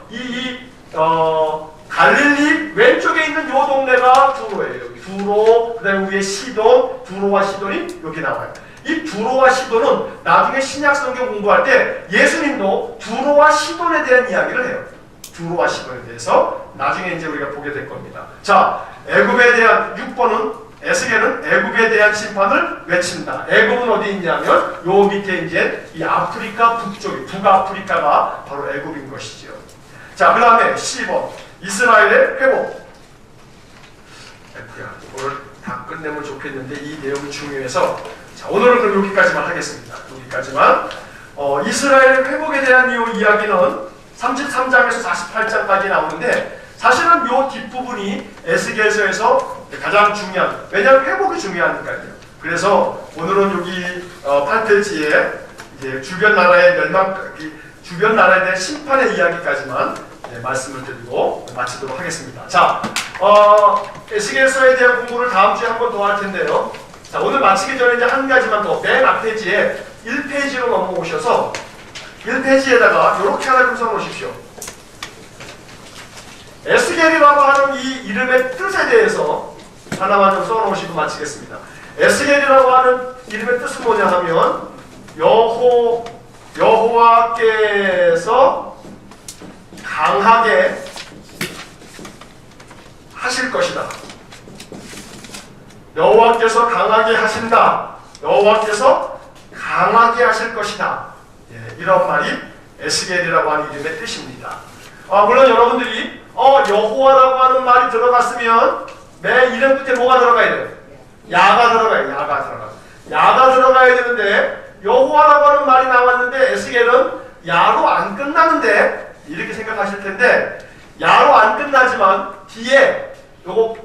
갈릴리 왼쪽에 있는 요 동네가 두로예요. 두로, 그 다음에 위에 시돈, 두로와 시돈이 여기 나와요. 이 두로와 시돈은 나중에 신약 성경 공부할 때 예수님도 두로와 시돈에 대한 이야기를 해요. 두로와 시돈에 대해서 나중에 이제 우리가 보게 될 겁니다. 자, 애굽에 대한 6번은 에스겔은 애굽에 대한 심판을 외친다. 애굽은 어디 있냐면 요 밑에 이제 이 아프리카 북쪽이, 북아프리카가 바로 애굽인 것이죠. 자, 그 다음에 10번 이스라엘의 회복. 오늘 다 끝내면 좋겠는데 이 내용이 중요해서, 자, 오늘은 그럼 여기까지만 하겠습니다. 여기까지만. 이스라엘 회복에 대한 이 이야기는 33장에서 48장까지 나오는데, 사실은 이 뒷부분이 에스겔서에서 가장 중요한, 왜냐하면 회복이 중요하니까요. 그래서 오늘은 여기 8페이지에 이제 주변 나라의 주변 나라에 대한 심판의 이야기까지만 말씀을 드리고 마치도록 하겠습니다. 자, 에스겔서에 대한 공부를 다음 주에 한 번 더 할 텐데요. 자, 오늘 마치기 전에 이제 한 가지만 더, 맨 앞페이지에 1페이지로 넘어오셔서 1페이지에다가 이렇게 하나 좀 써놓으십시오. 에스겔이라고 하는 이 이름의 뜻에 대해서 하나만 좀 써놓으시고 마치겠습니다. 에스겔이라고 하는 이름의 뜻은 뭐냐 하면 여호와께서 강하게 하실 것이다. 여호와께서 강하게 하신다. 여호와께서 강하게 하실 것이다. 이런 말이 에스겔이라고 하는 이름의 뜻입니다. 물론 여러분들이 여호와라고 하는 말이 들어갔으면 내 이름 끝에 뭐가 들어가야 돼요? 야가 들어가요. 야가 들어가야 되는데 여호와라고 하는 말이 나왔는데 에스겔은 야로 안 끝나는데 이렇게 생각하실 텐데, 야로 안 끝나지만 뒤에 요거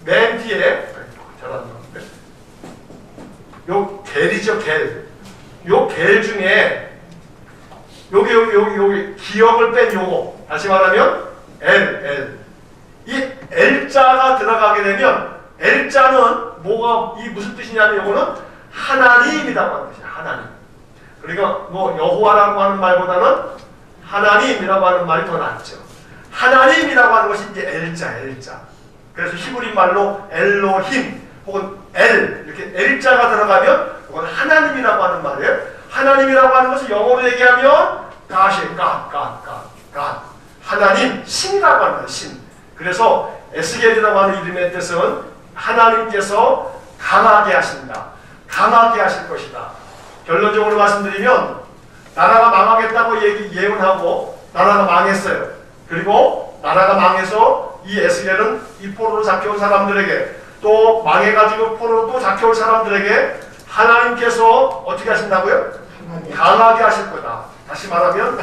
맨 뒤에 요 겔이죠. 요 겔 중에 여기 기억을 뺀 요거, 다시 말하면 이 L자가 들어가게 되면, L자는 이 무슨 뜻이냐면 요거는 하나님이라고 하는 뜻이에요. 하나님. 그러니까 뭐 여호와라고 하는 말보다는 하나님이라고 하는 말이 더 낫죠. 하나님이라고 하는 것이 이제 L자. 그래서 히브리 말로 엘로힘 혹은 이렇게 L자가 들어가면 그건 하나님이라고 하는 말이에요. 하나님이라고 하는 것을 영어로 얘기하면 God이에요. God. 하나님, 신이라고 하는 거예요. 신. 그래서 에스겔이라고 하는 이름의 뜻은 하나님께서 강하게 하신다. 강하게 하실 것이다. 결론적으로 말씀드리면 나라가 망하겠다고 예언하고 나라가 망했어요. 그리고 나라가 망해서 이 에스겔은 이 포로로 잡혀온 사람들에게, 또 망해가지고 포로로 또 잡혀올 사람들에게 하나님께서 어떻게 하신다고요? 강하게 하실 거다. 다시 말하면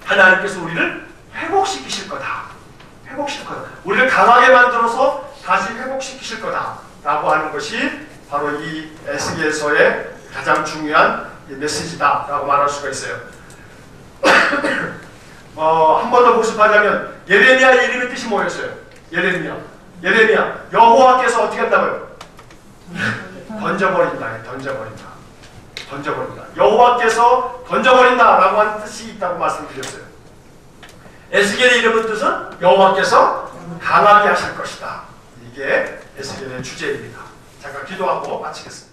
하나님께서 우리를 회복시키실 거다. 우리를 강하게 만들어서 다시 회복시키실 거다. 라고 하는 것이 바로 이 에스겔서의 가장 중요한 메시지다라고 말할 수가 있어요. 한 번 더 복습하자면 예레미야의 이름의 뜻이 뭐였어요? 예레미야. 여호와께서 어떻게 한다고요? 던져버린다. 여호와께서 던져버린다라고 하는 뜻이 있다고 말씀드렸어요. 에스겔의 이름의 뜻은 여호와께서 강하게 하실 것이다. 이게 에스겔의 주제입니다. 잠깐 기도하고 마치겠습니다.